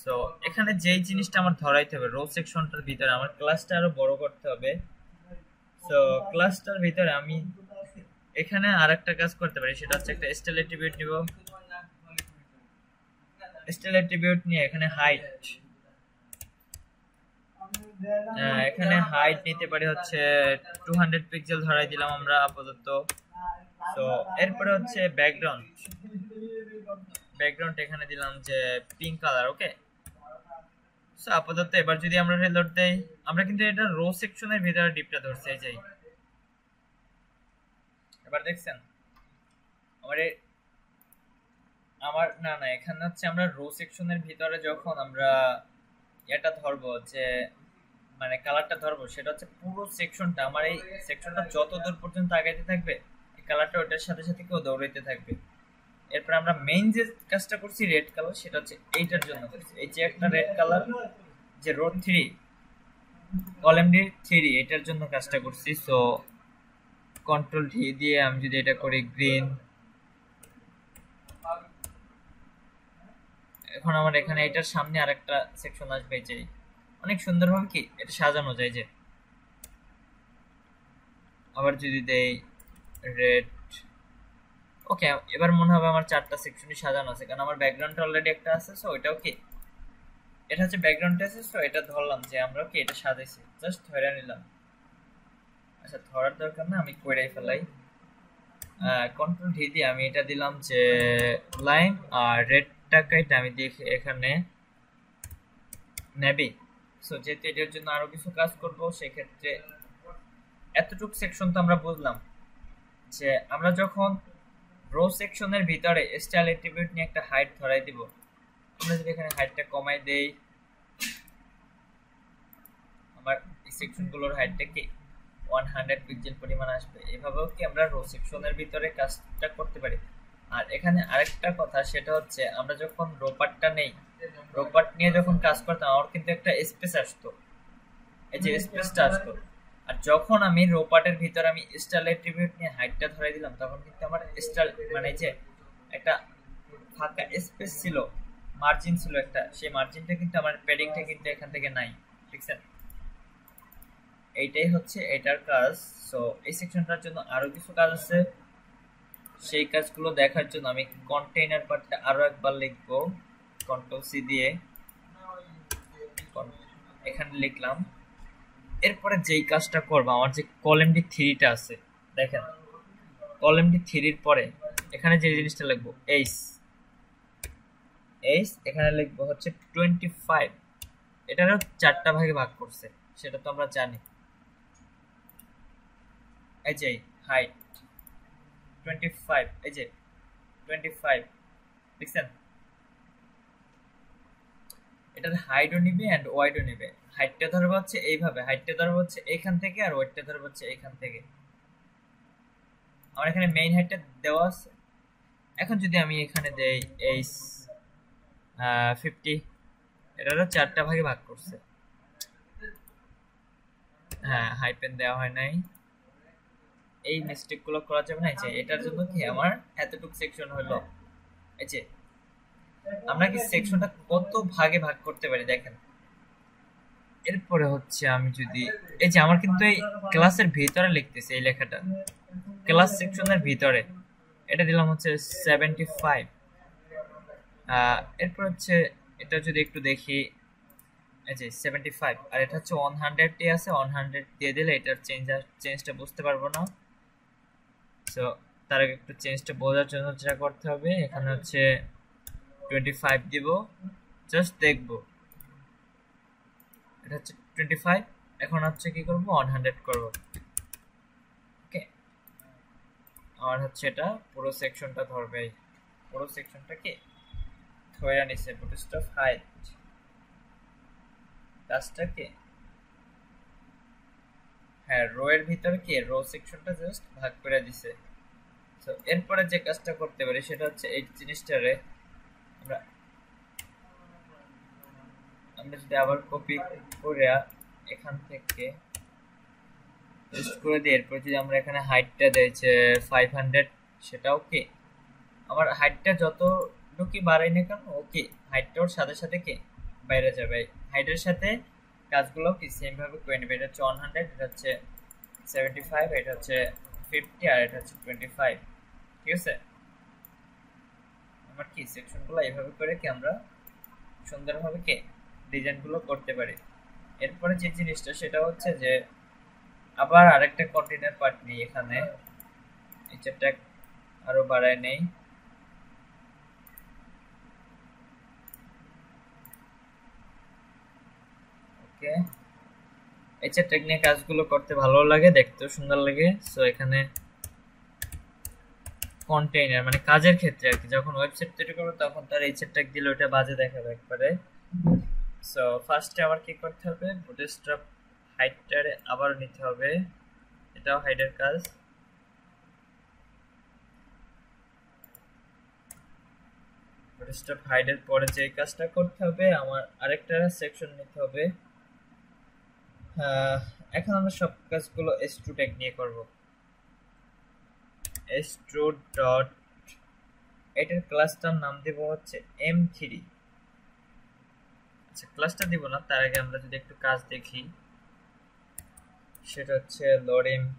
সো এখানে যেই জিনিসটা আমার ধরাইতে হবে, রো সেকশনটার ভিতরে আমার ক্লাসটা আরো বড় করতে হবে। সো ক্লাসটার ভিতরে আমি এখানে আরেকটা কাজ করতে পারি, সেটা হচ্ছে একটা স্টাইল অ্যাট্রিবিউট নিব। স্টাইল অ্যাট্রিবিউট নিয়ে এখানে হাইট, এখানে হাইট নিতে পারি হচ্ছে 200 পিক্সেল ধরাই দিলাম আমরা আপাতত। তো এরপরে হচ্ছে ব্যাকগ্রাউন্ড, ব্যাকগ্রাউন্ড এখানে দিলাম যে পিঙ্ক কালার। ওকে, সো আপাতত এবার যদি আমরা রিলোড দেই, আমরা কিন্তু এটা রো সেকশনের ভিতরে ডিপটা ধরছে। এই যাই, এবার দেখছেন আমার না না এখানে হচ্ছে আমরা রো সেকশনের ভিতরে যখন আমরা এটা ধরবো, যে মানে কালারটা ধরবো, সেটা হচ্ছে পুরো সেকশনটা, আমার এই সেকশনটা যত দূর পর্যন্ত আগাইতে থাকবে এই কালারটা ওটার সাথে সাথে কেউ দৌড়াইতে থাকবে। এরপর আমরা মেইন যে কাজটা করছি রেড কালার, সেটা হচ্ছে এইটার জন্য করছি। এই যে একটা রেড কালার, যে রো 3 কলাম ডি 3, এটার জন্য কাজটা করছি। সো কন্ট্রোল ডি দিয়ে আমি যদি এটা করি গ্রিন, এখন আমার এখানে এটার সামনে আরেকটা সেকশন আসবে। যে অনেক সুন্দরভাবে কি এটা সাজানো যায়। যে আবার যদি দেই রেড, ওকে, এবার মনে হবে আমার 4টা সেকশনই সাজানো আছে, কারণ আমার ব্যাকগ্রাউন্ড অলরেডি একটা আছে। সো এটাও কি, এটা হচ্ছে ব্যাকগ্রাউন্ড আছে। সো এটা ধরলাম যে আমরা কি এটা সাজাইছি, জাস্ট ধরে নিলাম। আচ্ছা, ধরার দরকার না, আমি কইরাই ফেলাই। কন্ট্রোল ডি দিয়ে আমি এটা দিলাম যে লাইন, আর রেডটা কাইটা আমি দেখি এখানে নেবি। সো যেহেতু এটার জন্য আরো কিছু কাজ করব, সেক্ষেত্রে এতটুকু সেকশন তো আমরা বুঝলাম যে আমরা যখন রো সেকশনের ভিতরে স্টাইল অ্যাট্রিবিউট নিয়ে একটা হাইট ধরাই দিব, আমরা যদি এখানে হাইটটা কমাই দেই, আমার এই সেকশনগুলোর হাইটটা কি 100 পিক্সেল পরিমাণ আসবে। এভাবেও কি আমরা রো সেকশনের ভিতরে কাজটা করতে পারি। আর এখানে আরেকটা কথা, সেটা হচ্ছে আমরা যখন রো পার্টটা নেই, রো পার্ট নিয়ে যখন কাজ করতাম আমার কিন্তু একটা স্পেস আসতো, এই যে স্পেসটা আসতো। আর যখন আমি রো পার্টের ভিতরে আমি স্টাইল অ্যাট্রিবিউট নিয়ে হাইটটা ধরাই দিলাম, তখন কিন্তু আমার স্টাইল মানে যে একটা ফাঁকা স্পেস ছিল, মার্জিন ছিল একটা, সেই মার্জিনটা কিন্তু আমার প্যাডিংটা কিন্তু এখান থেকে নাই। ঠিক আছে, এইটাই হচ্ছে এটার কাজ। সো এই সেকশনটার জন্য আরো কিছু কাজ আছে, সেই কাজগুলো দেখার জন্য আমি কন্টেইনার পার্টটা আরো একবার লিখবো। কন্ট্রোল সি দিয়ে এখানে লিখলাম। এরপরে যেই কাজটা করবো, আমার যে কলামডি 3টা আছে, দেখেন কলামডি 3-এর পরে এখানে যে জিনিসটা লিখবো এইচ, এখানে লিখবো হচ্ছে 25। এটারও 4টা ভাগে ভাগ করছে, সেটা তো আমরা জানি। এই যে হাইট 25, এই যে 25 দেখছেন, এটার হাইটও নিবে এন্ড ওয়াইডও নিবে। হাইটটা ধরবো হচ্ছে এইভাবে, হাইটটা ধরবো হচ্ছে এইখান থেকে, আর ওয়াইডটা ধরবো হচ্ছে এইখান থেকে। আমার এখানে মেইন হাইটটা দেওয়া আছে। এখন যদি আমি এখানে দেই এইচ 50, এটারও 4টা ভাগে ভাগ করছে। হ্যাঁ, হাইপেন দেওয়া হয় নাই, এই মিস্টেক গুলো করা যাবে না। যে এটার জন্য কি আমার এতটুকু সেকশন হলো। এই যে আমরা কি সেকশনটা কত ভাগে ভাগ করতে পারি দেখেন। এরপরে হচ্ছে আমি যদি এই যে আমার কিন্তু এই ক্লাসের ভিতরে লিখতেছি এই লেখাটা, ক্লাস সেকশনের ভিতরে, এটা দিলাম হচ্ছে 75। এরপর হচ্ছে এটা যদি একটু দেখি, এই যে 75, আর এটা হচ্ছে 100 দিয়ে আছে, 100 দিয়ে দিলে এটার চেঞ্জটা বুঝতে পারবো না। সো তার আগে একটু চেঞ্জটা বোঝার জন্য যেটা করতে হবে, এখানে হচ্ছে 25 দিব, জাস্ট দেখবো এটা হচ্ছে 25। এখন হচ্ছে কি করব, 100 করব। ওকে, আর হচ্ছে এটা পুরো সেকশনটা ধরবে, পুরো সেকশনটাকে ধরে নিছে। বুটস্ট অফ হাইট কাজটাকে, হ্যাঁ, রো এর ভিতরে কি রো সেকশনটা জাস্ট ভাগ করে দিছে। তো এরপরে যে কাজটা করতে পারি সেটা হচ্ছে এই জিনিসটারে আমরা যদি আবার কপি করে এখান থেকে পেস্ট করে দিই, এরপর যদি আমরা এখানে হাইটটা দেই যে 500, সেটা ওকে। আমার হাইটটা যতটুকুই বাড়াই না কেন ওকে, হাইটটা ওর সাথে সাথে কে বাইরে যাবে, হাইটের সাথে কাজগুলো কি সেম ভাবে করে নেবে। এটা হচ্ছে 100, এটা হচ্ছে 75, এটা হচ্ছে 50, আর এটা হচ্ছে 25। ঠিক আছে, আমার কি সেকশনগুলো এইভাবে করে কি আমরা সুন্দরভাবে কে ডিজাইনগুলো করতে পারি। এরপরে যে জিনিসটা সেটা হচ্ছে যে আবার আরেকটা কন্টেনার পার্ট নেই এখানে, এটা আরো বাড়ায় নেই। ওকে, এটা টেকনিক কাজগুলো করতে ভালো লাগে, দেখতেও সুন্দর লাগে। সো এখানে কন্টেইনার মানে কাজের ক্ষেত্রে আর কি, যখন ওয়েবসাইট তৈরি করবো তখন তার এইচএর ট্যাগ দিলে ওটা বাজে দেখাবে একবারে। সো ফার্স্টে আমার কি করতে হবে, বুটস্ট্র্যাপ হাইটটারে আবার নিতে হবে, এটাও হাইডের কাজ। বুটস্ট্র্যাপ হাইডের পরে যে কাজটা করতে হবে, আমার আরেকটা সেকশন নিতে হবে। এখন আমরা সব কাজগুলো s2 ট্যাগ নিয়ে করব। s2 ডট, এটার ক্লাসটার নাম দেব হচ্ছে m3। আচ্ছা, ক্লাসটা দিব না, তার আগে আমরা যদি একটু কাজ দেখি, সেটা হচ্ছে লোড m6।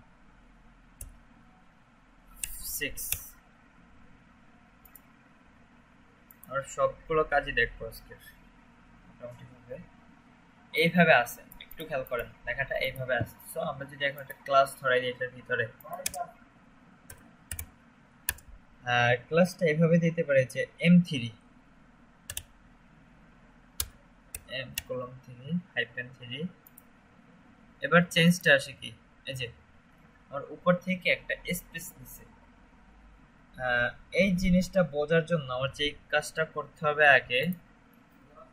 আর সবগুলো কাজই দেখবো আজকে মোটামুটি ভাবে এইভাবে আছে, একটু খেয়াল করেন লেখাটা এইভাবে আছে। সো আমরা যদি এখন একটা ক্লাস ধরাই দিই এটার ভিতরে, ক্লাসটা এইভাবে দিতে পারে যে m3 m:3 এবার চেঞ্জটা আসে কি, এই যে আর উপর থেকে একটা স্পেস দিছে। এই জিনিসটা বোঝার জন্য আমার যে কাজটা করতে হবে আগে,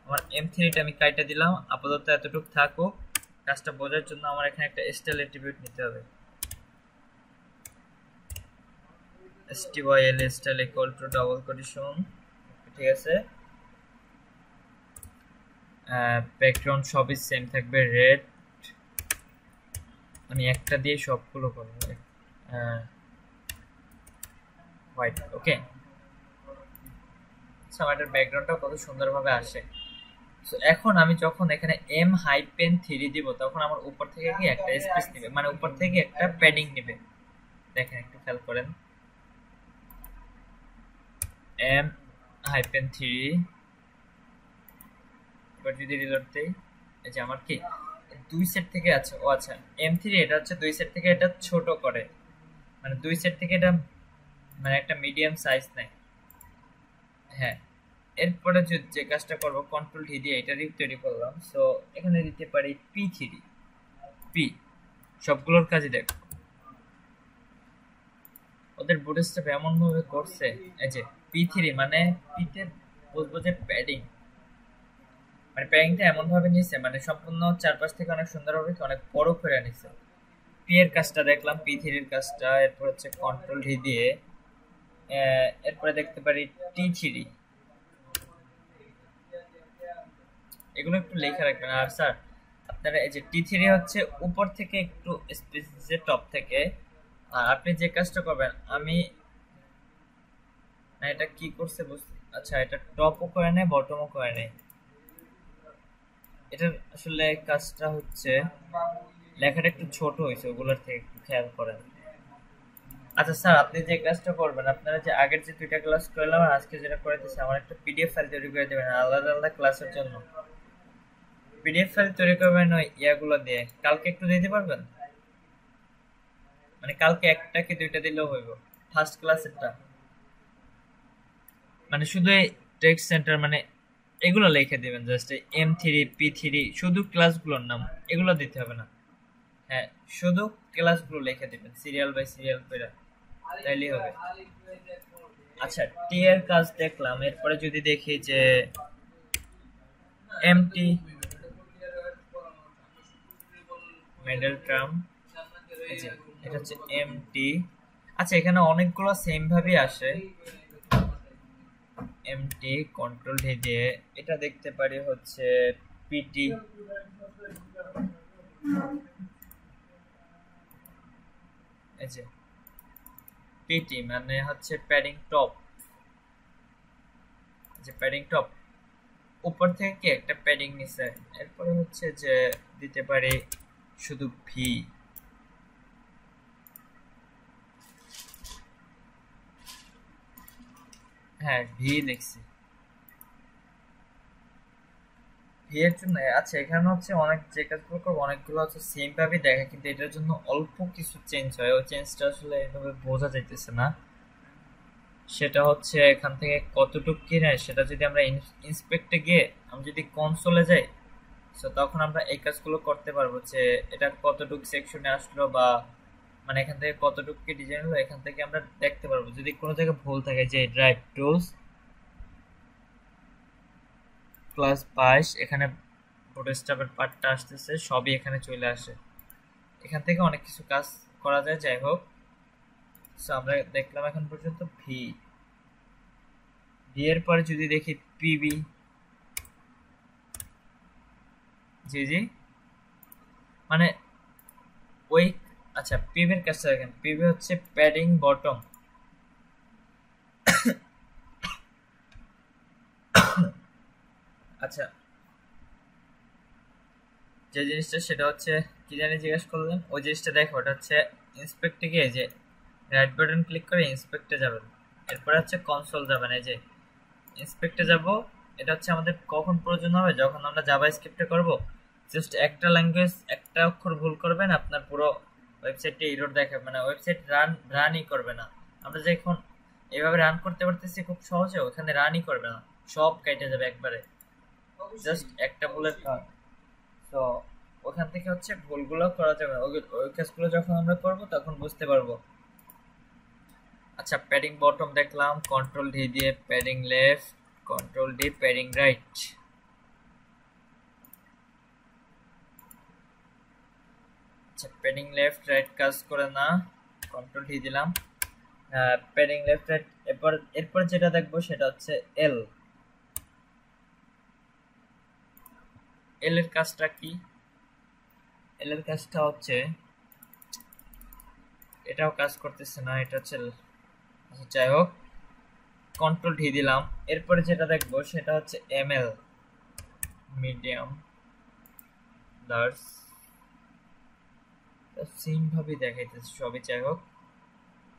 আমার m3টা আমি কাইটা দিলাম, আপাতত এতটুকু থাকুক। কাজটা বোঝার জন্য আমার এখানে একটা স্টাইল অ্যাট্রিবিউট নিতে হবে, styl style equal to double quotation. ঠিক আছে, ব্যাকগ্রাউন্ড সবই সেম থাকবে, রেড। আমি একটা দিয়ে সবগুলো করবো, হোয়াইট। ওকে, আমাদের ব্যাকগ্রাউন্ডটা কত সুন্দরভাবে আসে। সো এখন আমি যখন এখানে m-3 দিব তখন আমার উপর থেকে কি একটা স্পেস নেবে, মানে উপর থেকে একটা প্যাডিং নেবে। দেখেন একটু খেয়াল করেন, m-3। এবার যদি রিলোড দেই, এই যে আমার কি দুই সেট থেকে আছে। ও আচ্ছা, m3 এটা হচ্ছে দুই সেট থেকে এটা ছোট করে, মানে দুই সেট থেকে এটা মানে একটা মিডিয়াম সাইজ নেয়। হ্যাঁ, এরপরে যে কাজটা করব, কন্ট্রোল ডি দিয়ে এটা তৈরি করলাম। সো এখানে দিতে পারি p3 পি, সবগুলোর কাজই দেখো ওদের বুটস্ট্র্যাপ এমন ভাবে করছে, এই যে p3 মানে পিতে বলবো যে প্যাডিং, মানে প্যাডিংটা এমন ভাবে নিছে, মানে সম্পূর্ণ চারপাশ থেকে অনেক সুন্দরভাবে অনেক বড় করে নিছে। পি এর কাজটা দেখলাম, p3 এর কাজটা। এরপর হচ্ছে কন্ট্রোল ডি দিয়ে এরপরে দেখতে পারি t3। এগুলো একটু লেখা রাখবেন। আর স্যার আপনারা এই যে t3 হচ্ছে উপর থেকে একটু স্পেসিসে টপ থেকে, আর আপনি যে কাজটা করবেন, আমি না এটা কি করছে বুঝতে, আচ্ছা এটা টপও করে নেয় বটমও করে নেয়। এটার আসলে কাজটা হচ্ছে লেখাটা একটু ছোট হয়েছে, ওগুলোর থেকে একটু খেয়াল করেন। আচ্ছা স্যার, আপনি যে কাজটা করবেন, আপনারা যে আগের যে দুইটা ক্লাস করলাম আর আজকে যেটা করে দিচ্ছে, আমার একটা পিডিএফ ফাইল তৈরি করে দেবেন আলাদা আলাদা ক্লাসের জন্য। পিডিএফ ফাইল তৈরি করবেন ওই ইয়াগুলো দিয়ে, কালকে একটু দিতে পারবেন? মানে কালকে একটা কি দুইটা দিলেও হইব, ফার্স্ট ক্লাসেরটা। মানে শুধু এই টেক্সট সেন্টার মানে এগুলো লিখে দিবেন, জাস্ট m3 p3 শুধু ক্লাসগুলোর নাম, এগুলো দিতে হবে না। হ্যাঁ, শুধু ক্লাসগুলো লিখে দিবেন সিরিয়াল বাই সিরিয়াল করে, তাইলেই হবে। আচ্ছা, টি এর কাজ দেখলাম। এরপরে যদি দেখি যে এমটি মেডেল টার্ম, এটা হচ্ছে এমটি। আচ্ছা, এখানে অনেকগুলো সেম ভাবে আসে। এমটি কন্ট্রোল দিয়ে এটা দেখতে পারি হচ্ছে পিটি, এই যে পিটি মানে হচ্ছে প্যাডিং টপ, যে প্যাডিং টপ উপর থেকে কি একটা প্যাডিং নিছে, এরপরে হচ্ছে যে দিতে পারি শুধু ভি। হ্যাঁ ভি লিখছি ভি এর জন্য। আচ্ছা এখানে হচ্ছে অনেক যে কাজগুলো করবো অনেকগুলো হচ্ছে সেম ভাবে দেখা, কিন্তু এটার জন্য অল্প কিছু চেঞ্জ হয়, ওই চেঞ্জটা আসলে এভাবে বোঝা যাইতেছে না। সেটা হচ্ছে এখান থেকে কতটুক কি নেয় সেটা যদি আমরা ইন্সপেক্টে গিয়ে আমি যদি কনসোলে যাই, সো তখন আমরা এই কাজগুলো করতে পারবো যে এটা কতটুক সেকশনে আসলো বা মানে এখান থেকে কতটুক কি ডিজাইন হলো, এখান থেকে আমরা দেখতে পারবো। যদি কোনো জায়গায় ভুল থাকে যে ড্রাইভ টুলস প্লাস 22 এখানে ফটোস্টপের পার্টটা আসতেছে, সবই এখানে চলে আসে। এখান থেকে অনেক কিছু কাজ করা যায়। যাই হোক, সো আমরা দেখলাম এখন পর্যন্ত ভি। ভি এর পরে যদি দেখি পিবি, জি জি মানে ওই, আচ্ছা পিভির কাজটা দেখেন, পিভি হচ্ছে প্যাডিং বটম। আচ্ছা যে জিনিসটা সেটা হচ্ছে কি জানি জিজ্ঞেস করলেন, ওই জিনিসটা দেখো, ওটা হচ্ছে ইন্সপেক্টে গিয়ে যে রাইট বাটন ক্লিক করে ইন্সপেক্টে যাবেন, এরপরে হচ্ছে কনসোল যাবেন। এই যে ইন্সপেক্টে যাব, এটা হচ্ছে আমাদের কখন প্রয়োজন হবে, যখন আমরা জাভা স্ক্রিপ্টে করব। জাস্ট একটা ল্যাঙ্গুয়েজ একটা অক্ষর ভুল করবেন, আপনার পুরো ওয়েবসাইটে এরর দেখাবে, মানে ওয়েবসাইট রানই করবে না। আমরা যখন এভাবে রান করতে পারতেছি খুব সহজে, ওখানে রানই করবে না, সব কেটে যাবে একবারে, জাস্ট একটা ভুলের কারণ। তো ওখান থেকে হচ্ছে ভুলগুলো করা যাবে, ওই কাজগুলো যখন আমরা করব তখন বুঝতে পারবো। আচ্ছা প্যাডিং বটম দেখলাম, কন্ট্রোল ডি দিয়ে padding left, control D padding right. আচ্ছা প্যাডিং লেফট রাইট কাজ করে না, কন্ট্রোল ডি দিলাম, প্যাডিং লেফট রাইট। এরপর যেটা দেখবো সেটা হচ্ছে এল। এল এর কাজটা কি? এল এর কাজটা হচ্ছে, এটাও কাজ করতেছে না, এটা হচ্ছে, আচ্ছা যাই হোক কন্ট্রোল ডি দিলাম। এরপরে যেটা দেখবো সেটা হচ্ছে এমএল, মিডিয়াম লার্জ, সেম ভাবে দেখাইতেছে সবই। যাই হোক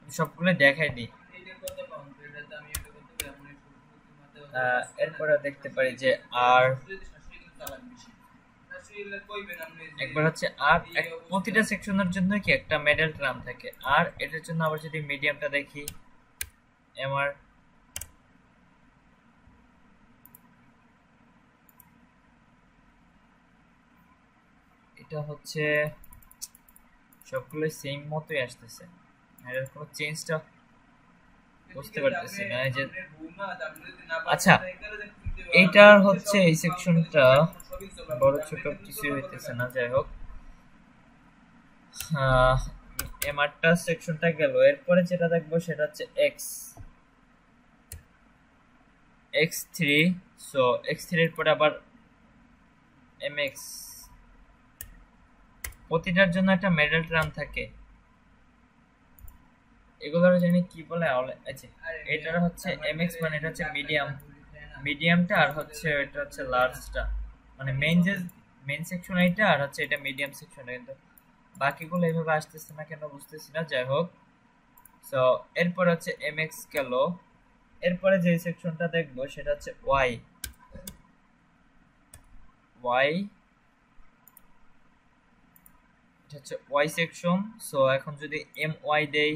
সবগুলো দেখাই দিই। এরপরে দেখতে পারি যে আর একবার হচ্ছে আর প্রতিটা সেকশনের জন্য কি একটা মেডেল ট্রাম থাকে, আর এটার জন্য আবার যদি মিডিয়ামটা দেখি এমআর, এটা হচ্ছে সবগুলো সেম মতোই আসতেছে, এর কোনো চেঞ্জটা বুঝতে পারতেছি না। এই যে আচ্ছা এইটার হচ্ছে এই সেকশনটা বড় ছোট কিছু হইতেছে না। যাই হোক এমআরটা সেকশনটা গেল, এরপরে যেটা দেখবো সেটা হচ্ছে এক্স, x3। সো x3 এর পরে আবার mx, প্রতিটার জন্য একটা মেডেল ট্রাম থাকে, এগুলোর জানি কি বলে। আচ্ছা এটার হচ্ছে mx মানে এটা হচ্ছে মিডিয়াম, মিডিয়ামটা, আর হচ্ছে এটা হচ্ছে লার্জটা, মানে মেইন সেকশন এইটা, আর হচ্ছে এটা মিডিয়াম সেকশন। কিন্তু বাকিগুলো এইভাবে আসতেছে না কেন বুঝতেছি না। যাই হোক সো এরপর হচ্ছে mx গেল, এরপরে যে সেকশনটা দেখবো সেটা হচ্ছে y, এটা হচ্ছে y সেকশন। সো এখন যদি my দেই,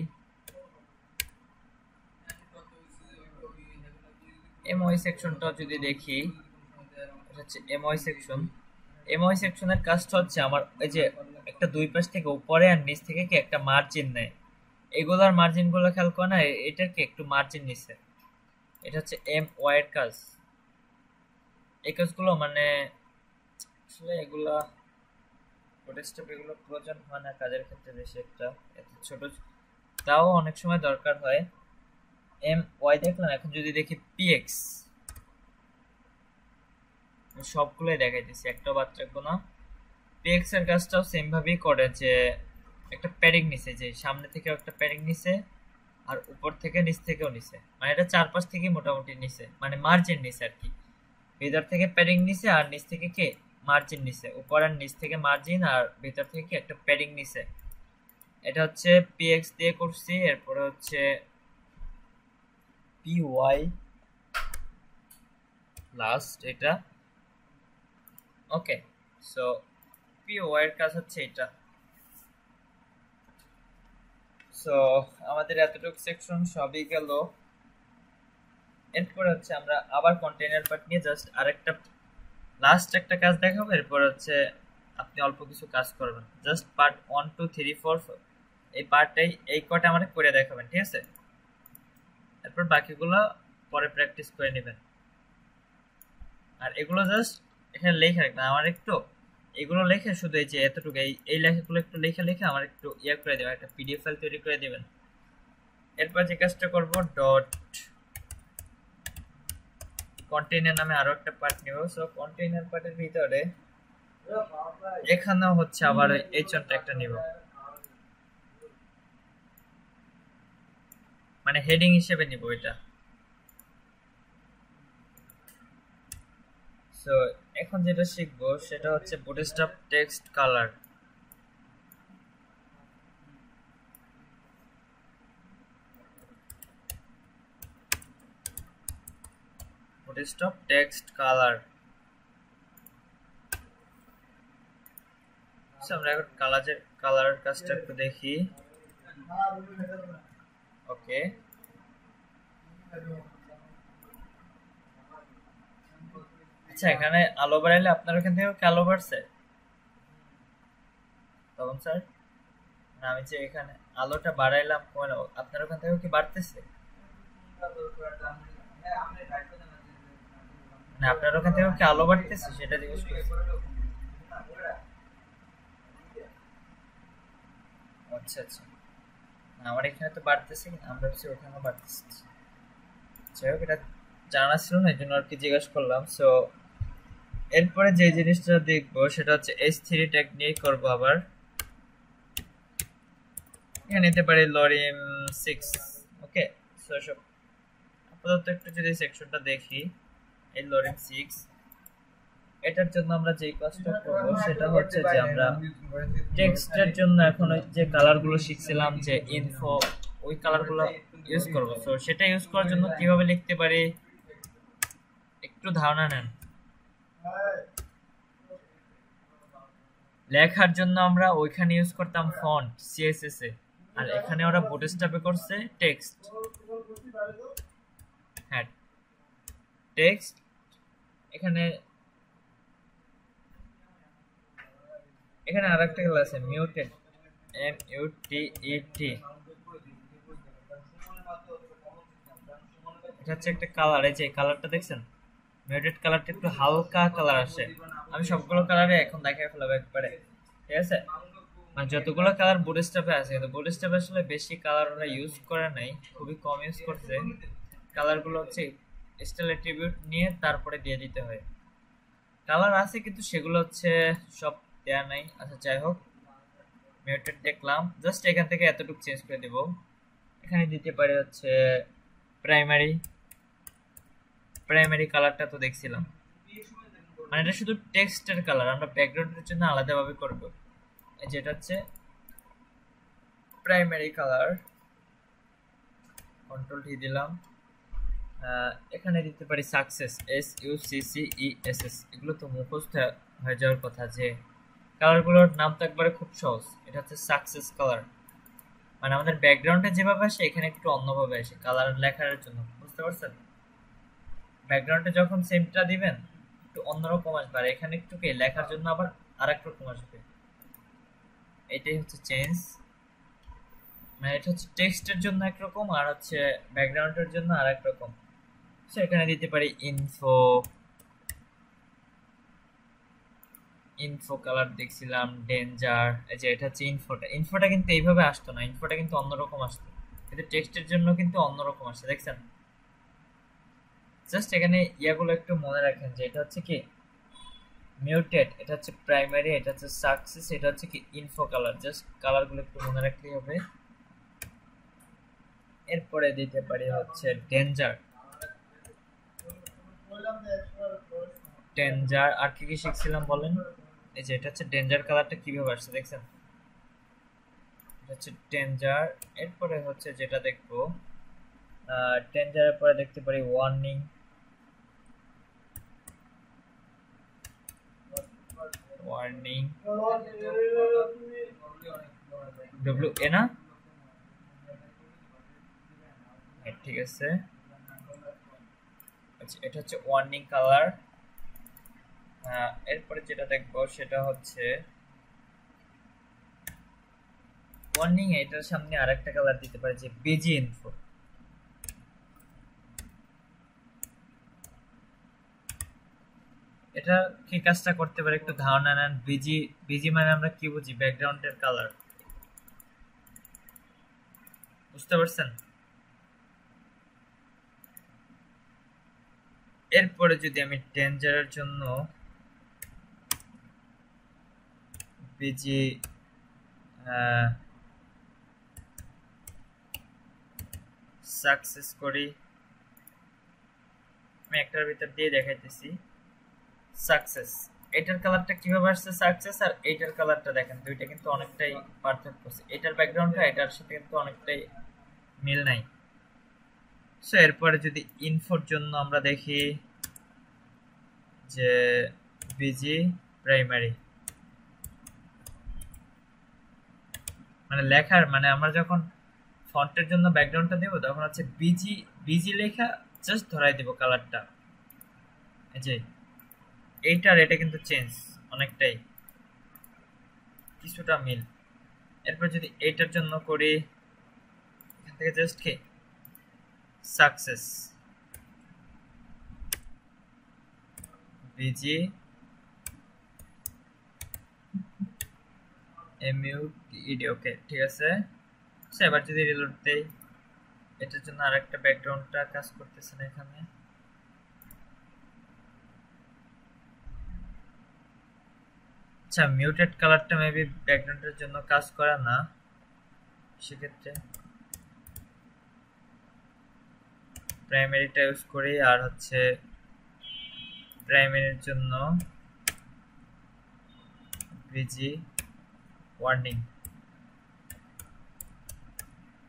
my সেকশনটা যদি দেখি, এটা হচ্ছে my সেকশন। my সেকশনের কাজটা হচ্ছে আমার এই যে একটা দুই পাশ থেকে উপরে আর নিচ থেকে কি একটা মার্জিন নেয়, এগুলার মার্জিন গুলো খেয়াল করে না, এটার কি একটু মার্জিন নিছে, এটা হচ্ছে my এর কাজ। এই কাজগুলো মানে আসলে এগুলা স্টেপ, এগুলো প্রয়োজন হয় না কাজের ক্ষেত্রে বেশি একটা, এত ছোট তাও অনেক সময় দরকার হয়। my দেখলাম, এখন যদি দেখি px, সবগুলোই দেখাইতেছি, একটাও বাদ রাখবো না। px এর কাজটাও সেম ভাবেই করে, যে একটা প্যাডিং নিছে, যে সামনে থেকে একটা প্যাডিং নিছে, আর উপর থেকে নিচ থেকেও নিছে, মানে এটা চারপাশ থেকে মোটামুটি নিছে, মানে মার্জিন নিছে আর কি। ভিতর থেকে প্যাডিং নিছে আর নিচ থেকে কি মার্জিন নিছে, উপর আর নিচ থেকে মার্জিন আর ভিতর থেকে কি একটা প্যাডিং নিছে। এটা হচ্ছে পিএক্স দিয়ে করছি, এরপরে হচ্ছে পিওয়াই লাস্ট এটা। ওকে, সো পিওয়াই এর কাজ হচ্ছে এটা। সো আমাদের এতটুকু সেকশন সবই গেল। এরপর হচ্ছে আমরা আবার কন্টেইনার পার্ট নিয়ে জাস্ট আরেকটা লাস্ট একটা কাজ দেখাবো, এরপর হচ্ছে আপনি অল্প কিছু কাজ করবেন, জাস্ট পার্ট 1 2 3 4 এই পার্টটাই এই কটা আমাদের করে দেখাবেন, ঠিক আছে? এরপর বাকিগুলো পরে প্র্যাকটিস করে নেবেন। আর এগুলো জাস্ট এখানে লেখা রাখবেন, আমার একটু এগুলো লেখে শুধু এই যে এতটুকু এই লেখাগুলো একটু লেখা লেখা আমার একটু ইয়ে করে দেবেন, একটা পিডিএফ ফাইল তৈরি করে দেবেন। এরপর যে কাজটা করব, ডট কন্টেইনার নামে আরো একটা পার্ট নিব। সো কন্টেইনার পার্টের ভিতরে এখানেও হচ্ছে আবার এইচন একটা নিব, মানে হেডিং হিসেবে নিব এটা। সো এখন যেটা শিখবো সেটা হচ্ছে bootstrap text colour. Bootstrap text colour. আমরা এখন কালারের কাজটা একটু দেখি। ওকে, আচ্ছা এখানে আলো বাড়াইলে আপনার ওখান থেকে আলো বাড়ছে তখন স্যার? না আমি যে এখানে আলোটা বাড়াইলাম আপনার ওখান থেকে কি বাড়তেছে? না আপনার ওখান থেকে কি আলো বাড়তেছে সেটা জিজ্ঞেস করছি। আচ্ছা আচ্ছা, আমার এখানে তো বাড়তেছে, আমরা হচ্ছে ওখানে বাড়তেছে। যাই হোক, এটা জানা ছিল না, এই জন্য আর কি জিজ্ঞাসা করলাম। সো এরপরে যে জিনিসটা দেখবো সেটা হচ্ছে H3 ট্যাগ নিয়ে করবো আবার। এখানে নিতে পারি লরিম 6। ওকে, সো সব আপাতত একটু যদি সেকশনটা দেখি, এই লরিম 6 এটার জন্য আমরা যে কাজটা করবো সেটা হচ্ছে যে আমরা টেক্সটের জন্য এখন ওই যে কালারগুলো শিখছিলাম যে ইনফো, ওই কালারগুলো ইউজ করবো। সো সেটা ইউজ করার জন্য কিভাবে লিখতে পারি একটু ধারণা নেন। লেখার জন্য আমরা ওইখানে ইউজ করতাম ফন্ট সিএসএস এ, আর এখানে ওরা বুটস্ট্র্যাপে করছে টেক্সট। হ্যাঁ, টেক্সট। এখানে আরেকটা কালার আছে মিউটেড, MUTET। এটা হচ্ছে একটা কালার, এই যে কালারটা দেখছেন মিউটেড কালারটা একটু হালকা কালার আসে। আমি সবগুলো কালারে এখন দেখাই ফেলাবো একবারে, ঠিক আছে? মানে যতগুলো কালার বুটস্ট্র্যাপে আছে, কিন্তু বুটস্ট্র্যাপে আসলে বেশি কালার ওরা ইউজ করে নাই, খুবই কম ইউজ করছে। কালারগুলো হচ্ছে স্টাইল অ্যাট্রিবিউট নিয়ে তারপরে দিয়ে দিতে হয়। কালার আছে কিন্তু সেগুলো হচ্ছে সব দেয়া নাই। আচ্ছা যাই হোক, মিউটেড দেখলাম, জাস্ট এখান থেকে এতটুকু চেঞ্জ করে দেব। এখানে দিতে পারি হচ্ছে প্রাইমারি কালারটা তো দেখছিলাম, মানে এটা শুধু টেক্সটের কালার, আমরা ব্যাকগ্রাউন্ডের জন্য আলাদাভাবে করব। যেটা হচ্ছে প্রাইমারি কালার, কন্ট্রোল টি দিলাম। এখানে দিতে পারি সাকসেস, SUCCESS। এগুলো তো মুখস্থ হয়ে যাওয়ার কথা, যে কালারগুলোর নাম তো একবারে খুব সহজ। এটা হচ্ছে সাকসেস কালার, মানে আমাদের ব্যাকগ্রাউন্ডে যেভাবে আসে এখানে একটু অন্যভাবে আসে কালার লেখার জন্য, বুঝতে পারছেন? ব্যাকগ্রাউন্ডে যখন সেমটা দিবেন একটু অন্যরকম আসবে, আর এখানে একটু কি লেখার জন্য আবার আরেক রকম আসবে। এটাই হচ্ছে চেঞ্জ, মানে এটা হচ্ছে টেক্সটের জন্য একরকম আর হচ্ছে ব্যাকগ্রাউন্ডের জন্য আরেক রকম। সো এখানে দিতে পারি ইনফো কালার দেখছিলাম ডেঞ্জার। এই যে এটা হচ্ছে ইনফোটা কিন্তু এইভাবে আসতো না, ইনফোটা কিন্তু অন্যরকম আসতো, কিন্তু টেক্সটের জন্য কিন্তু অন্যরকম আসছে, দেখছেন? জাস্ট এখানে ইয়াগুলো একটু মনে রাখেন যে এটা হচ্ছে কি মিউটেড, এটা হচ্ছে প্রাইমারি, এটা হচ্ছে সাকসেস, এটা হচ্ছে কি ইনফো কালার। জাস্ট কালারগুলো একটু মনে রাখলেই হবে। এরপরে দিতে পারি হচ্ছে ডেঞ্জার। ডেঞ্জার আর কি কি শিখছিলাম বলেন? এই যে এটা হচ্ছে ডেঞ্জার, কালারটা কিভাবে আসছে দেখছেন? এটা হচ্ছে ডেঞ্জার। এরপরে হচ্ছে যেটা দেখবো, ডেঞ্জারের পরে দেখতে পারি ওয়ার্নিং। ওয়ার্নিং ডব্লিউ এ না, ঠিক আছে। আচ্ছা এটা হচ্ছে ওয়ার্নিং কালার। এরপরে যেটা দেখবো সেটা হচ্ছে ওয়ার্নিং, এটার সামনে আরেকটা কালার দিতে পারি যে বিজি ইনফো। এটা কি কাজটা করতে পারে একটু ধারণা নেন? বিজি, বিজি মানে আমরা কি বুঝি? ব্যাকগ্রাউন্ডের কালার, বুঝতে পারছেন? এরপরে যদি আমি ডেঞ্জারের জন্য বিজি সাকসেস করি, আমি একটার ভিতর দিয়ে দেখাইতেছি সাকসেস। এটার কালারটা কিভাবে আসছে সাকসেস, আর এইটার কালারটা দেখেন, দুইটা কিন্তু অনেকটাই পার্থক্য আছে। এটার ব্যাকগ্রাউন্ডটা এটার সাথে কিন্তু অনেকটাই মিল নাই। সো এরপরে যদি ইনফোর জন্য আমরা দেখি যে বিজি প্রাইমারি, মানে লেখার, মানে আমরা যখন ফন্টের জন্য ব্যাকগ্রাউন্ডটা দেব তখন হচ্ছে বিজি, বিজি লেখা জাস্ট ধরাই দেব কালারটা। এই যে এইটার এটা কিন্তু চেঞ্জ অনেকটাই, কিছুটা মিল। এরপর যদি এইটার জন্য করি, এখান থেকে জাস্ট কি সাকসেস বিজি এমইউটিডি, ওকে ঠিক আছে। সো এবার যদি রিলোড দেই, এটার জন্য আরেকটা ব্যাকগ্রাউন্ডটা কাজ করতেছে না এখানে। আচ্ছা মিউটেড কালারটা মেবি ব্যাকগ্রাউন্ডের জন্য কাজ করে না, সেক্ষেত্রে প্রাইমারিটা ইউজ করি। আর হচ্ছে প্রাইমারির জন্য বিজি ওয়ার্নিং,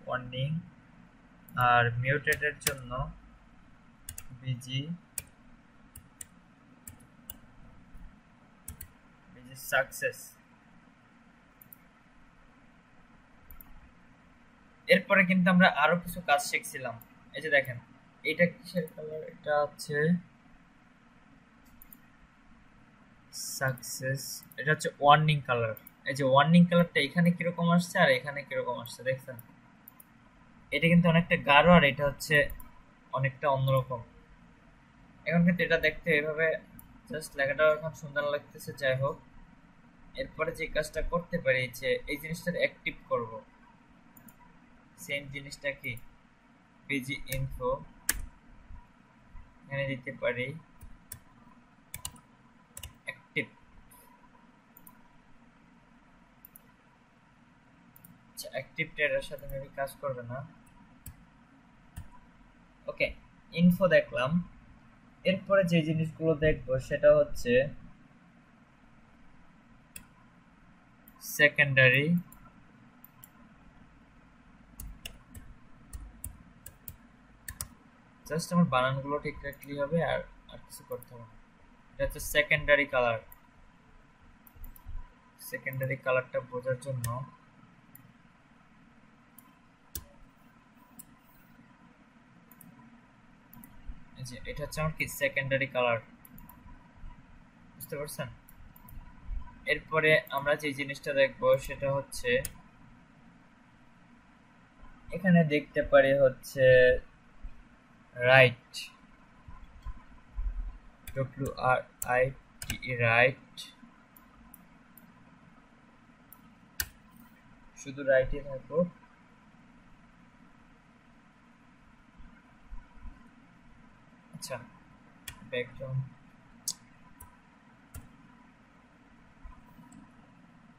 ওয়ার্নিং। আর মিউটেডের জন্য বিজি বিজি সাকসেস। এরপরে কিন্তু আমরা আরো কিছু কাজ শিখছিলাম। এই যে দেখেন এটা কিসের কালার, এটা হচ্ছে সাকসেস, এটা হচ্ছে ওয়ার্নিং কালার। এই যে ওয়ার্নিং কালারটা এখানে কিরকম আসছে আর এখানে কিরকম আসছে দেখছেন? এটা কিন্তু অনেকটা গাঢ় আর এটা হচ্ছে অনেকটা অন্যরকম। এখন কিন্তু এটা দেখতে এভাবে জাস্ট লেখাটা এখন সুন্দর লাগতেছে। যাই হোক, এরপরে যে কাজটা করতে পারি যে এই জিনিসটা অ্যাক্টিভ করব, সেম জিনিসটা কি বিজি ইনফো এখানে দিতে পারি অ্যাক্টিভ। আচ্ছা অ্যাক্টিভটা এর সাথে মেবি কাজ করবে না। ওকে ইনফো দেখলাম। এরপরে যে জিনিসগুলো দেখবো সেটা হচ্ছে সেকেন্ডারি, জাস্ট আমার বানানগুলো ঠিক রাখলেই হবে, আর আর কিছু করতে হবে না। এটা হচ্ছে সেকেন্ডারি কালার। সেকেন্ডারি কালারটা বোঝার জন্য এই যে এটা হচ্ছে আমার কি সেকেন্ডারি কালার, বুঝতে পারছেন? এরপরে আমরা যে জিনিসটা দেখবো সেটা হচ্ছে এখানে দেখতে পারি হচ্ছে রাইট, WRITE রাইট, শুধু রাইটই থাকবো। আচ্ছা ব্যাকগ্রাউন্ড,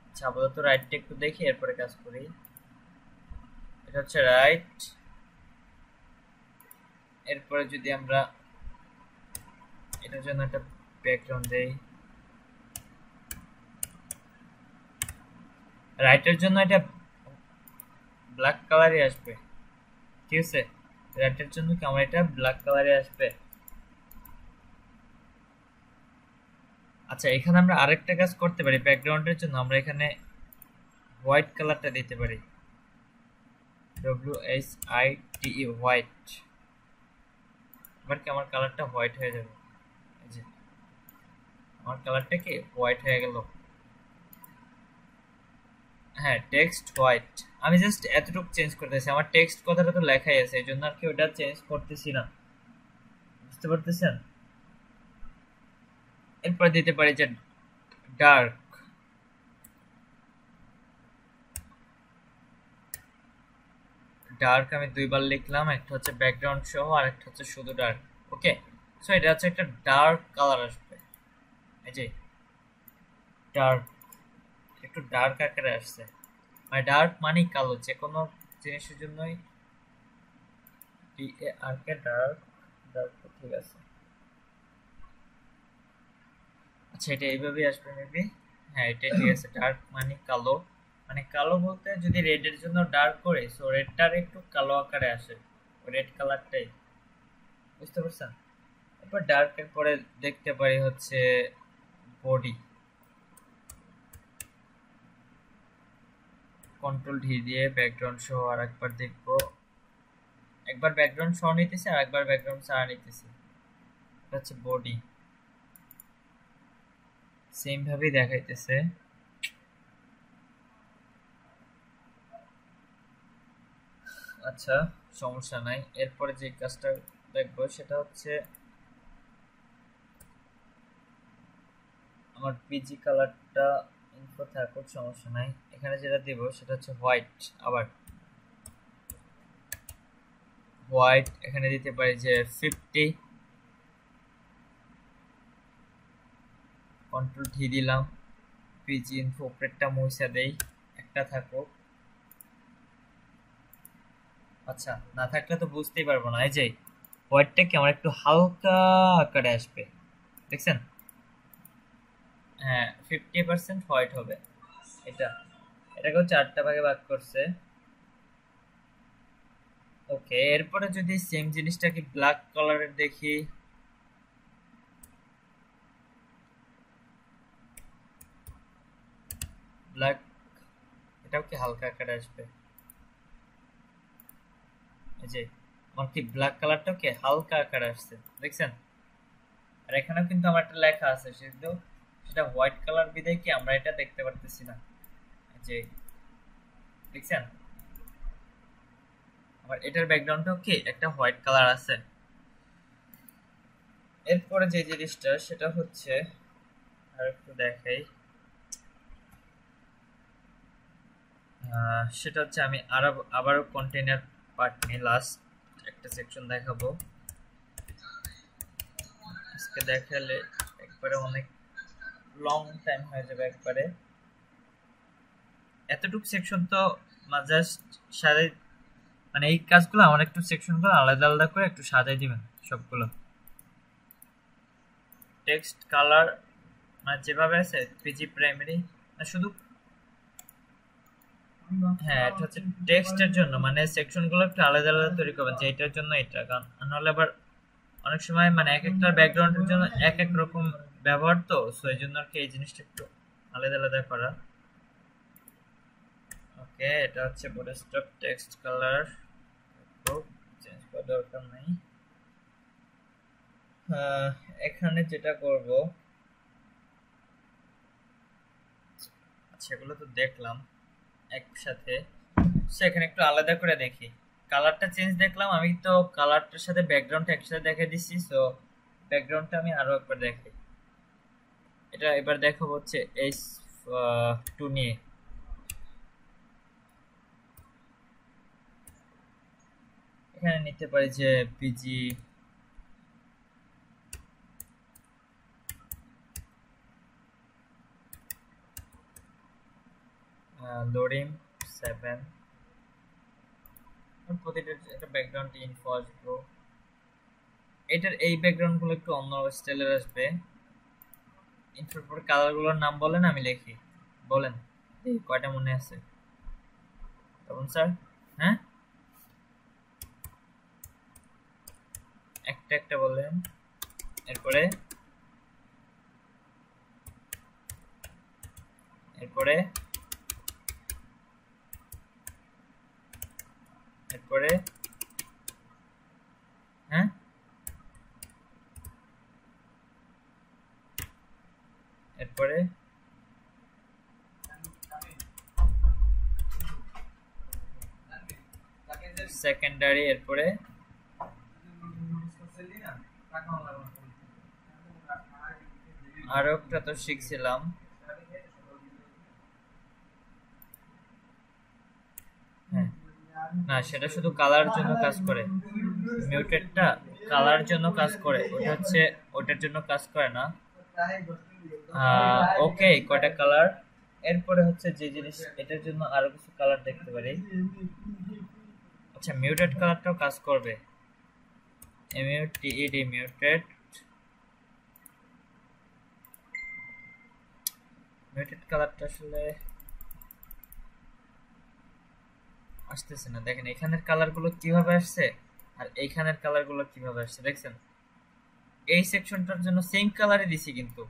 আচ্ছা আপাতত রাইটটা একটু দেখি এরপরে কাজ করি। এটা হচ্ছে রাইট, এরপরে যদি আমরা এটার জন্য একটা ব্যাকগ্রাউন্ড দেই, রাইটের জন্য এটা ব্ল্যাক কালারই আসবে, ঠিক আছে? রাইটের জন্য কি আমার এটা ব্ল্যাক কালারে আসবে। আচ্ছা, এখানে আমরা আরেকটা কাজ করতে পারি, ব্যাকগ্রাউন্ডের জন্য আমরা এখানে হোয়াইট কালারটা দিতে পারি, WHITE হোয়াইট। এবার কি আমার কালারটা হোয়াইট হয়ে যাবে, এই যে আমার কালারটা কি হোয়াইট হয়ে গেল। হ্যাঁ, টেক্সট হোয়াইট। আমি জাস্ট এতটুকু চেঞ্জ করতেছি, আমার টেক্সট কথাটা তো লেখাই আছে, এই জন্য আর কি ওটা চেঞ্জ করতেছি না, বুঝতে পারতেছেন? এরপর দিতে পারি যে ডার্ক, ডার্ক আমি দুইবার লিখলাম, একটা হচ্ছে ব্যাকগ্রাউন্ড সহ আর একটা হচ্ছে শুধু ডার্ক। ওকে, সো এটা হচ্ছে একটা ডার্ক কালার আসবে, এই যে ডার্ক, একটু ডার্ক আকারে আসছে, মানে ডার্ক মানেই কালো, যে কোনো জিনিসের জন্যই DAR কে ডার্ক, ডার্ক ঠিক আছে। আচ্ছা, এটা এইভাবেই আসবে মেবি। হ্যাঁ, এটা ঠিক আছে, ডার্ক মানে কালো, মানে কালো বলতে যদি রেডের জন্য ডার্ক করে, সো রেডটার একটু কালো আকারে আসে, রেড কালারটাই, বুঝতে পারছেন? এরপর ডার্কের পরে দেখতে পারি হচ্ছে বডি, কন্ট্রোল ডি দিয়ে ব্যাকগ্রাউন্ড সহ আর একবার দেখবো, একবার ব্যাকগ্রাউন্ড সহ নিতেছি আর একবার ব্যাকগ্রাউন্ড ছাড়া নিতেছি, এটা হচ্ছে বডি, সেম ভাবেই দেখাইতেছে। আচ্ছা, সমস্যা নাই। এরপরে যে কাজটা দেখবো সেটা হচ্ছে আমার পিজি কালারটা ইনফো থাকুক, সমস্যা নাই। এখানে যেটা দিব সেটা হচ্ছে হোয়াইট, আবার হোয়াইট এখানে দিতে পারি যে 50, কন্ট্রোল ডি দিলাম, পিজি ইনফো উপরেরটা মুছে দেই, একটা থাকুক। আচ্ছা, না থাকলে তো বুঝতেই পারবো না, এই যে হোয়াইটটা কি আমার একটু হালকা আকারে আসবে, দেখছেন? হ্যাঁ, 50% হোয়াইট হবে এটা, এটাকেও চারটা ভাগে ভাগ করছে। ওকে, এরপরে যদি সেম জিনিসটাকে ব্ল্যাক কালারের দেখি, ব্ল্যাক, এটাও কি হালকা আকারে আসবে, এই যে আমার কি ব্ল্যাক কালারটাও কি হালকা আকারে আসছে, দেখছেন? আর এখানেও কিন্তু আমার একটা লেখা আছে, সেটা সেটা হোয়াইট কালার বিদায় কি আমরা এটা দেখতে পারতেছি না, এই যে দেখছেন আমার এটার ব্যাকগ্রাউন্ডটাও কি একটা হোয়াইট কালার আছে। এরপরে যে জিনিসটা সেটা হচ্ছে, আর একটু দেখাই, সেটা হচ্ছে আমি আবারও কন্টেইনার পার্ট নিয়ে লাস্ট একটা সেকশন দেখাবো, আজকে দেখালে একবারে অনেক লং টাইম হয়ে যাবে একবারে, এতটুকু সেকশন তো জাস্ট সাজাই, মানে এই কাজগুলো আমার একটু সেকশনগুলো আলাদা আলাদা করে একটু সাজাই দিবেন সবগুলো। টেক্সট কালার মানে যেভাবে আছে পিজি প্রাইমারি, শুধু হ্যাঁ, এটা হচ্ছে টেক্সটের জন্য, মানে সেকশনগুলো একটু আলাদা আলাদা তৈরি করবেন, যে এটার জন্য এটা, কারণ নাহলে আবার অনেক সময় মানে এক একটা ব্যাকগ্রাউন্ডের জন্য এক এক রকম ব্যবহার, তো সো এই জন্য আর কি এই জিনিসটা একটু আলাদা আলাদা করা। ওকে, এটা হচ্ছে বুটস্ট্র্যাপ টেক্সট কালার, চেঞ্জ করার দরকার নাই। এখানে যেটা করব, সেগুলো তো দেখলাম একসাথে, সেখানে একটু আলাদা করে দেখি, কালারটা চেঞ্জ দেখলাম আমি, তো কালারটার সাথে ব্যাকগ্রাউন্ডটা একসাথে দেখে দিচ্ছি, সো ব্যাকগ্রাউন্ডটা আমি আরো একবার দেখি। এটা এবার দেখাবো হচ্ছে S2 নিয়ে, এখানে নিতে পারি যে পিজি লোডিং 7, প্রতিটা একটা ব্যাকগ্রাউন্ড ইনফো আসবো, এটার এই ব্যাকগ্রাউন্ড গুলো একটু অন্য স্টাইলের আসবে। ইনফোর পর কালার গুলোর নাম বলেন, আমি লিখি। বলেন কয়টা মনে আছে তখন স্যার? হ্যাঁ, একটা একটা বলেন। এরপরে এরপরে এরপরে হ্যাঁ, এরপরে সেকেন্ডারি, এরপরে আরো একটা তো শিখছিলাম। হ্যাঁ, না সেটা শুধু কালার জন্য কাজ করে। মিউটেডটা কালার জন্য কাজ করে, ওটা হচ্ছে ওটার জন্য কাজ করে না। ওকে, কয়টা কালার। এরপরে হচ্ছে যে জিনিস এটার জন্য আরো কিছু কালার দেখতে পারি। আচ্ছা, মিউটেড কালারটাও কাজ করবে। মিউটেড মিউটেড কালারটা আসলে আসতেছে না। দেখেন এখানের কালার গুলো কিভাবে আসছে আর এইখানের কালার গুলো কিভাবে আসছে, দেখছেন? এই সেকশনটার জন্য সেম কালারই দিছি, কিন্তু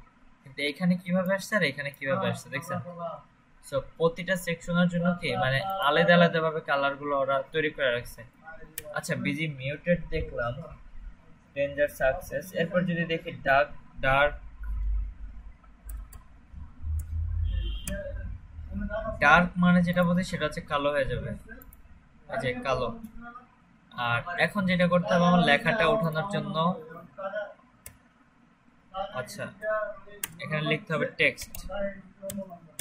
কিন্তু এইখানে কিভাবে আসছে আর এখানে কিভাবে আসছে, দেখছেন? সো প্রতিটা সেকশনের জন্য কি মানে আলাদা আলাদা ভাবে কালার গুলো ওরা তৈরি করে রাখছে। আচ্ছা, বিজি মিউটেড দেখলাম, ডেঞ্জার সাকসেস। এরপর যদি দেখি ডার্ক ডার্ক ডার্ক মানে যেটা বলতে সেটা হচ্ছে কালো হয়ে যাবে, এই যে কালো। আর এখন যেটা করতে হবে আমার লেখাটা ওঠানোর জন্য, আচ্ছা এখানে লিখতে হবে টেক্সট।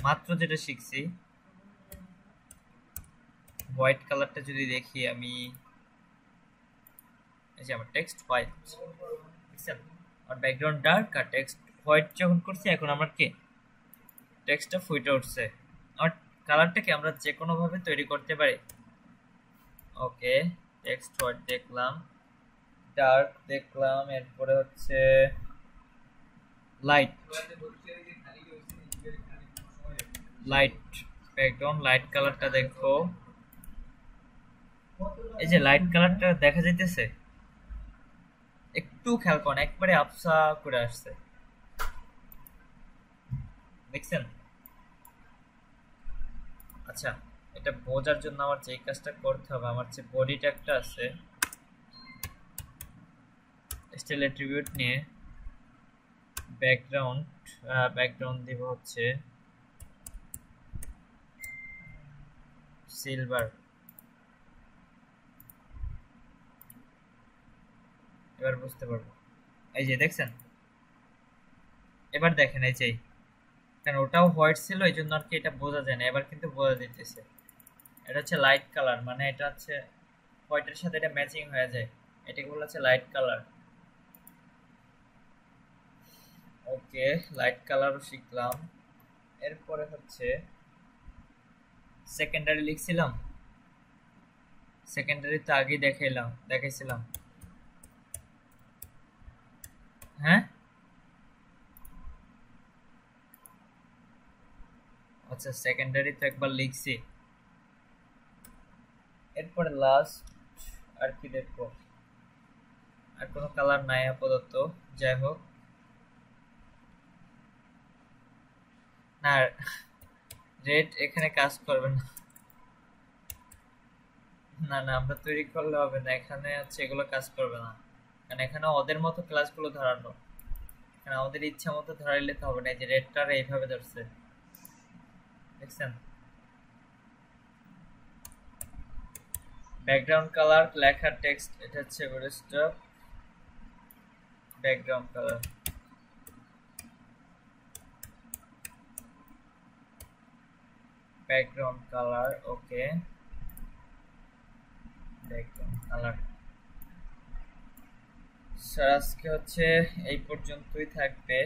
মাত্র যেটা শিখছি, হোয়াইট কালারটা যদি দেখি আমি, এই যে আমার টেক্সট হোয়াইট, বুঝছেন? আর ব্যাকগ্রাউন্ড ডার্ক আর টেক্সট হোয়াইট যখন করছি, এখন আমার কি টেক্সটটা ফুটে উঠছে। আর কালারটাকে আমরা যে কোনো ভাবে তৈরি করতে পারি। ওকে, টেক্সট হোয়াইট দেখলাম, ডার্ক দেখলাম, এরপরে হচ্ছে লাইট লাইট ব্যাকগ্রাউন্ড লাইট কালারটা দেখো। এই যে লাইট কালারটা দেখা যাইতেছে, একটু খেয়াল করেন, একবারে আবসা করে আসছে, দেখছেন? আচ্ছা, এটা বোঝার জন্য আমার যে কাজটা করতে হবে, আমার যে বডি ট্যাগটা আছে স্টাইল অ্যাট্রিবিউট নিয়ে ব্যাকগ্রাউন্ড দিব হচ্ছে সিলভার। এবার বুঝতে পারবো, এই যে দেখছেন? এবার দেখেন এই যে, কারণ ওটাও হোয়াইট ছিল এই জন্য আর কি এটা বোঝা যায় না, এবার কিন্তু বোঝা দিতেছে। এটা হচ্ছে লাইট কালার, মানে এটা হচ্ছে হোয়াইটের সাথে এটা ম্যাচিং হয়ে যায়, এটাকে বলা হচ্ছে লাইট কালার। ওকে, লাইট কালারও শিখলাম। এরপরে হচ্ছে সেকেন্ডারি লিখছিলাম, সেকেন্ডারি তো আগে দেখাইছিলাম। হ্যাঁ, আচ্ছা সেকেন্ডারি তো একবার লিখছি। এরপরে লাস্ট আর কি দেখবো, আর কোনো কালার নাই আপাতত। যাই হোক, না রেড এখানে কাজ করবে না। না না, আমরা তৈরি করলে হবে না, এখানে হচ্ছে এগুলো কাজ করবে না, কারণ এখানে ওদের মতো ক্লাসগুলো ধরানো, এখানে আমাদের ইচ্ছা মতো ধরাইলে তো হবে না। এই যে রেডটার এইভাবে ধরছে, দেখছেন? ব্যাকগ্রাউন্ড কালার লেখার টেক্সট, এটা হচ্ছে stop background colour. Background colour, okay, background colour. Sir আজকে হচ্ছে এই পর্যন্তই থাকবে,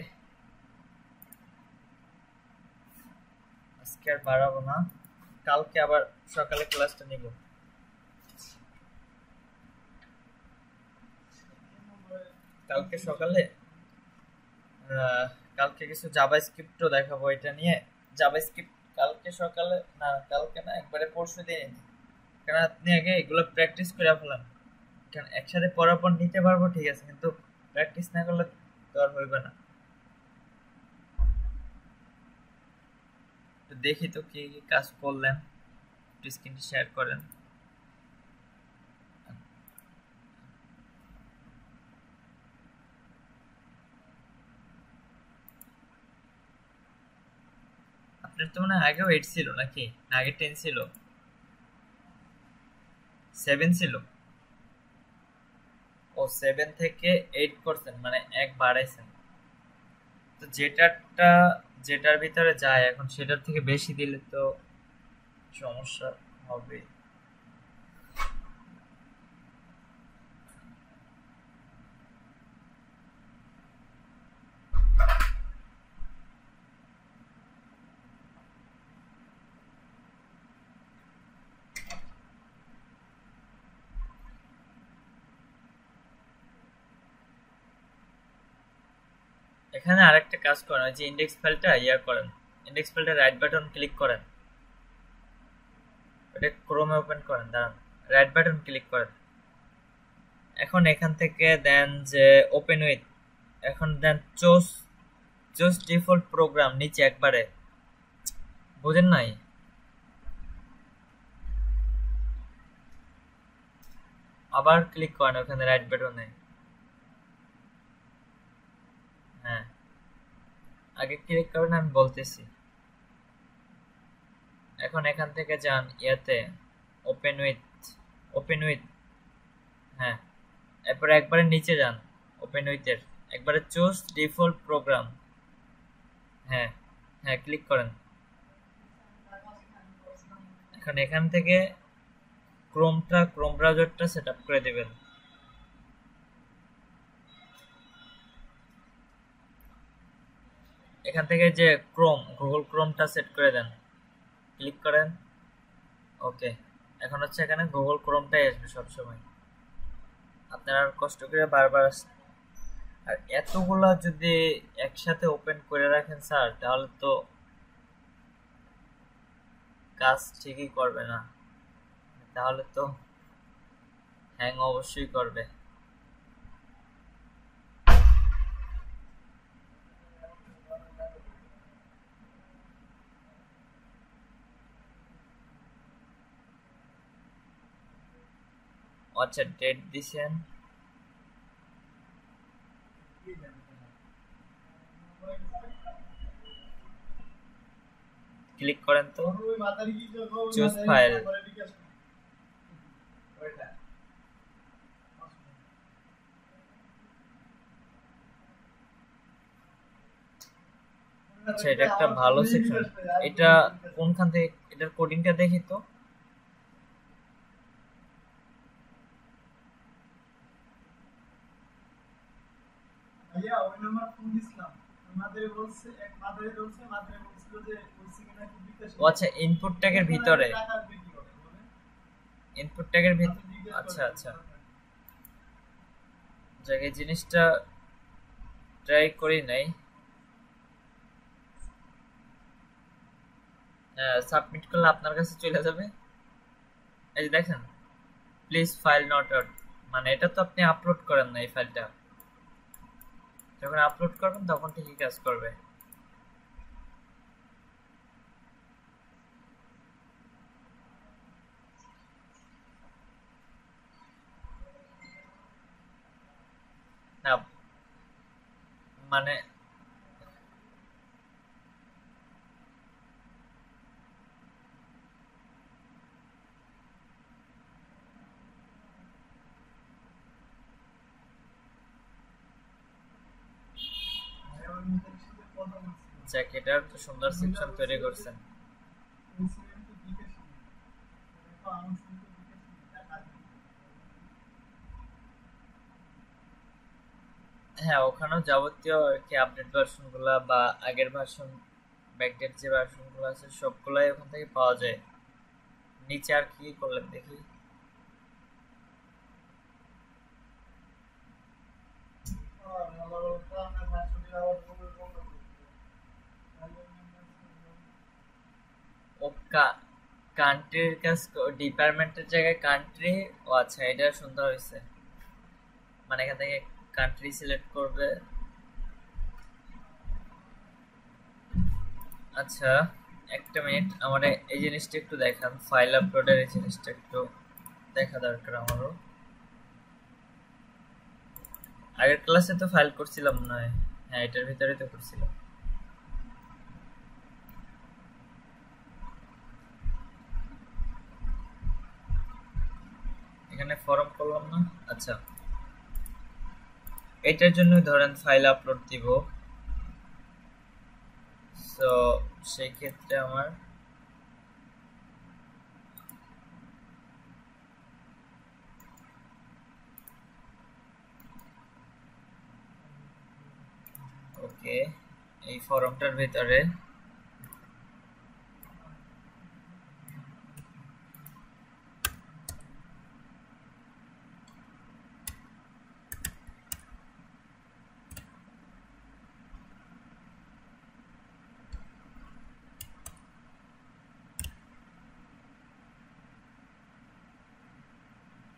আজকে আর বাড়াবো না, কালকে আবার সকালে ক্লাসটা নিব। কালকে সকালে কালকে কিছু জাভাস্ক্রিপ্টও দেখাবো এটা নিয়ে। জাভাস্ক্রিপ্ট কালকে সকালে না, কালকে না, একবারে পরশু দিন। কারণ আপনি আগে এগুলো প্র্যাকটিস করে ফেলান, কারণ একসাথে পড়ার পর নিতে পারবো ঠিক আছে, কিন্তু প্র্যাকটিস না করলে তো আর হইবে না। তো দেখি তো কি কি কাজ করলেন, একটু স্ক্রিনটি শেয়ার করেন। আপনার তো মনে হয় আগেও 8 ছিল নাকি, না আগে 10 ছিল, 7 ছিল? ও 7 থেকে 8 করছেন, মানে এক বাড়াইছেন। তো যেটার ভিতরে যায় এখন সেটার থেকে বেশি দিলে তো সমস্যা হবে। এখানে আরেকটা কাজ করেন, ওই যে ইন্ডেক্স ফাইলটা করেন, ইন্ডেক্স ফাইলটা রাইট বাটন ক্লিক করেন, ওটা ক্রোমে ওপেন করেন, দাঁড়ান, রাইট বাটন ক্লিক করেন। এখন এখান থেকে দেন যে ওপেন উইথ, এখন then choose choose default program নিচে একবারে, বুঝেন নাই? আবার ক্লিক করেন ওখানে রাইট বাটনে। হ্যাঁ, আগে ক্লিক করবেন, আমি বলতেছি। এখন এখান থেকে যান ইয়াতে, ওপেন উইথ, ওপেন উইথ, হ্যাঁ, এরপরে একবারে নিচে যান ওপেন উইথের, একবারে চুজ ডিফল্ট প্রোগ্রাম, হ্যাঁ হ্যাঁ ক্লিক করেন। এখন এখান থেকে ক্রোম ব্রাউজারটা সেট আপ করে দেবেন। এখান থেকে যে গুগল ক্রোমটা সেট করে দেন, ক্লিক করেন। ওকে, এখন হচ্ছে এখানে গুগল ক্রোমটাই আসবে সবসময়, আপনারা আর কষ্ট করে বারবার আর এতগুলা যদি একসাথে ওপেন করে রাখেন স্যার, তাহলে তো কাজ ঠিকই করবে না, তাহলে তো হ্যাং অবশ্যই করবে। আচ্ছা, ডেট দিছেন, ক্লিক করেন তো, চুজ ফাইল। আচ্ছা, এটা একটা ভালো সেকশন। এটা কোনখান থেকে, এটার কোডিংটা দেখি তো। ও আচ্ছা, ইনপুট ট্যাগের ভিতরে, ইনপুট ট্যাগের ভিতরে, আচ্ছা আচ্ছা, জায়গায় জিনিসটা ট্রাই করি নাই। সাবমিট করলে আপনার কাছে চলে যাবে, এই যে দেখেন, প্লিজ ফাইল নট আউট, মানে এটা তো আপনি আপলোড করেন না, এই ফাইলটা যখন আপলোড করবেন তখন ঠিকই কাজ করবে। না মানে জ্যাকেটার তো সুন্দর সেকশন তৈরি করছেন। হ্যাঁ, ওখানেও যাবতীয় আর কি আপডেট ভার্সন গুলা বা আগের ভার্সন, ব্যাকডেট যে ভার্সন গুলো আছে সবগুলাই ওখান থেকে পাওয়া যায়। নিচে আর কি করলেন দেখি। ও কান্ট্রির কাজ, ডিপার্টমেন্টের জায়গায় কান্ট্রি। ও আচ্ছা, এটা সুন্দর হয়েছে, মানে এখান থেকে কান্ট্রি সিলেক্ট করবে। আচ্ছা একটা মিনিট, আমার এই জিনিসটা একটু দেখান, ফাইল আপলোডের এই জিনিসটা একটু দেখা দরকার আমারও। আগের ক্লাসে তো ফাইল করছিলাম নয়? হ্যাঁ, এটার ভিতরে তো করছিলাম। এখানে ফর্ম করলাম না। আচ্ছা, এটার জন্য ধরেন ফাইল আপলোড দিব, সো সেই ক্ষেত্রে আমার ওকে, এই ফর্মটার ভিতরে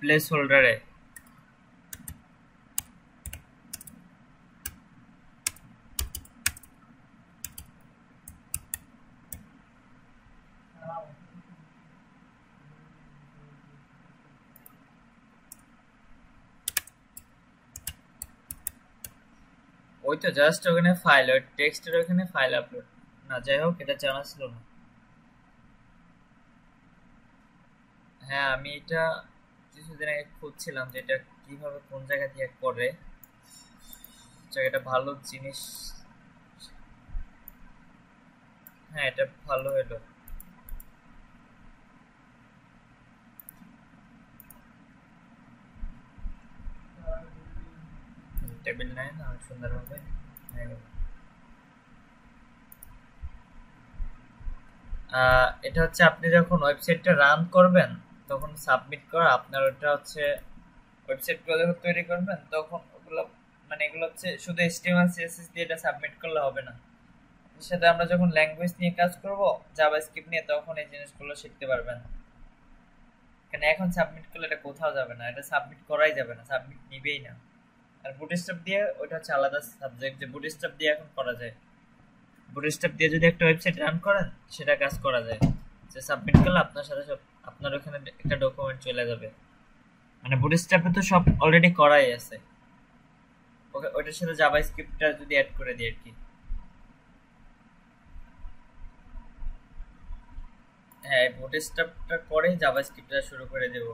প্লেস হোল্ডারে ওই তো জাস্ট ওখানে ফাইল, ওই টেক্সটের ওখানে ফাইল আপলোড না। যাই হোক, এটা জানা ছিল না। হ্যাঁ, আমি এটা কিছুদিন আগে খুঁজছিলাম যে এটা কিভাবে কোন জায়গা দিয়ে করে, জায়গাটা ভালো জিনিস। হ্যাঁ, এটা ভালো হলো। টেবিল নাই না, সুন্দরভাবে এটা হচ্ছে আপনি যখন ওয়েবসাইটটা রান করবেন তখন সাবমিট করা আপনার, ওটা হচ্ছে ওয়েবসাইট গুলো যখন তৈরি করবেন তখন ওগুলো, মানে এগুলো হচ্ছে শুধু HTML CSS দিয়ে এটা সাবমিট করলে হবে না। এর সাথে আমরা যখন ল্যাঙ্গুয়েজ নিয়ে কাজ করব, জাভাস্ক্রিপ্ট নিয়ে, তখন এই জিনিসগুলো শিখতে পারবেন। কারণ এখন সাবমিট করলে এটা কোথাও যাবে না, এটা সাবমিট করাই যাবে না, সাবমিট নিবেই না। আর বুটস্ট্র্যাপ দিয়ে ওটা হচ্ছে আলাদা সাবজেক্ট, যে বুটস্ট্র্যাপ দিয়ে এখন করা যায়। বুটস্ট্র্যাপ দিয়ে যদি একটা ওয়েবসাইট রান করেন সেটা কাজ করা যায়, যে সাবমিট করলে আপনার সাথে সব আপনার ওখানে একটা ডকুমেন্ট চলে যাবে। মানে বুটস্ট্র্যাপে তো সব অলরেডি করাই আছে, ওকে ওটার সাথে জাভাস্ক্রিপ্টটা যদি অ্যাড করে দিই আর কি। হ্যাঁ, বুটস্ট্র্যাপটা করে জাভাস্ক্রিপ্টটা শুরু করে দেব।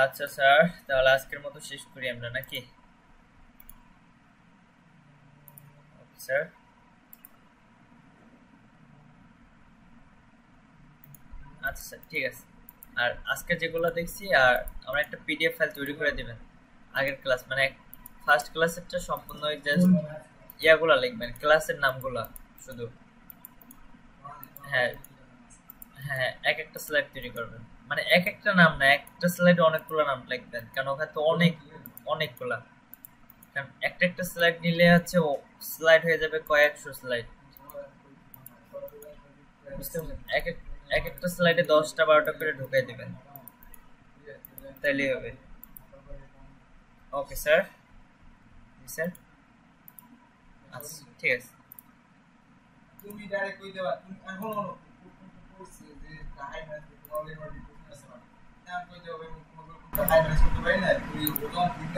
আচ্ছা স্যার, তাহলে আজকের মতো শেষ করি আমরা নাকি? স্যার আচ্ছা স্যার, ঠিক আছে। আর আজকে যেগুলো দেখছি, আর আমরা একটা PDF ফাইল তৈরি করে দিবেন আগের ক্লাস, মানে ফার্স্ট ক্লাসেরটা সম্পূর্ণ জাস্ট ইয়াগুলা লিখবেন, ক্লাসের নামগুলা শুধু। হ্যাঁ হ্যাঁ, এক একটা স্লাইড তৈরি করবেন, মানে এক একটা নাম না, একটা স্লাইডে অনেকগুলো নাম লিখবেন, কারণ ওখানে তো অনেকগুলা। কারণ একটা একটা স্লাইড নিলে হচ্ছে ও স্লাইড হয়ে যাবে কয়েকশো স্লাইড, বুঝতে পারছেন? এক একটা স্লাইডে 10টা 12টা করে ঢুকাই দিবেন, তাইলেই হবে। Okay sir. স্যার আচ্ছা, ঠিক আছে। তুমি ডাইরেক্ট কই দেবা, তুমি এখন হলো করছে যে হাই ম্যানেজ করতে পারলে এবার বিপদ আছে না, আমি কই দেব কোনো হাই ম্যানেজ করতে পারি না, তুই ওটা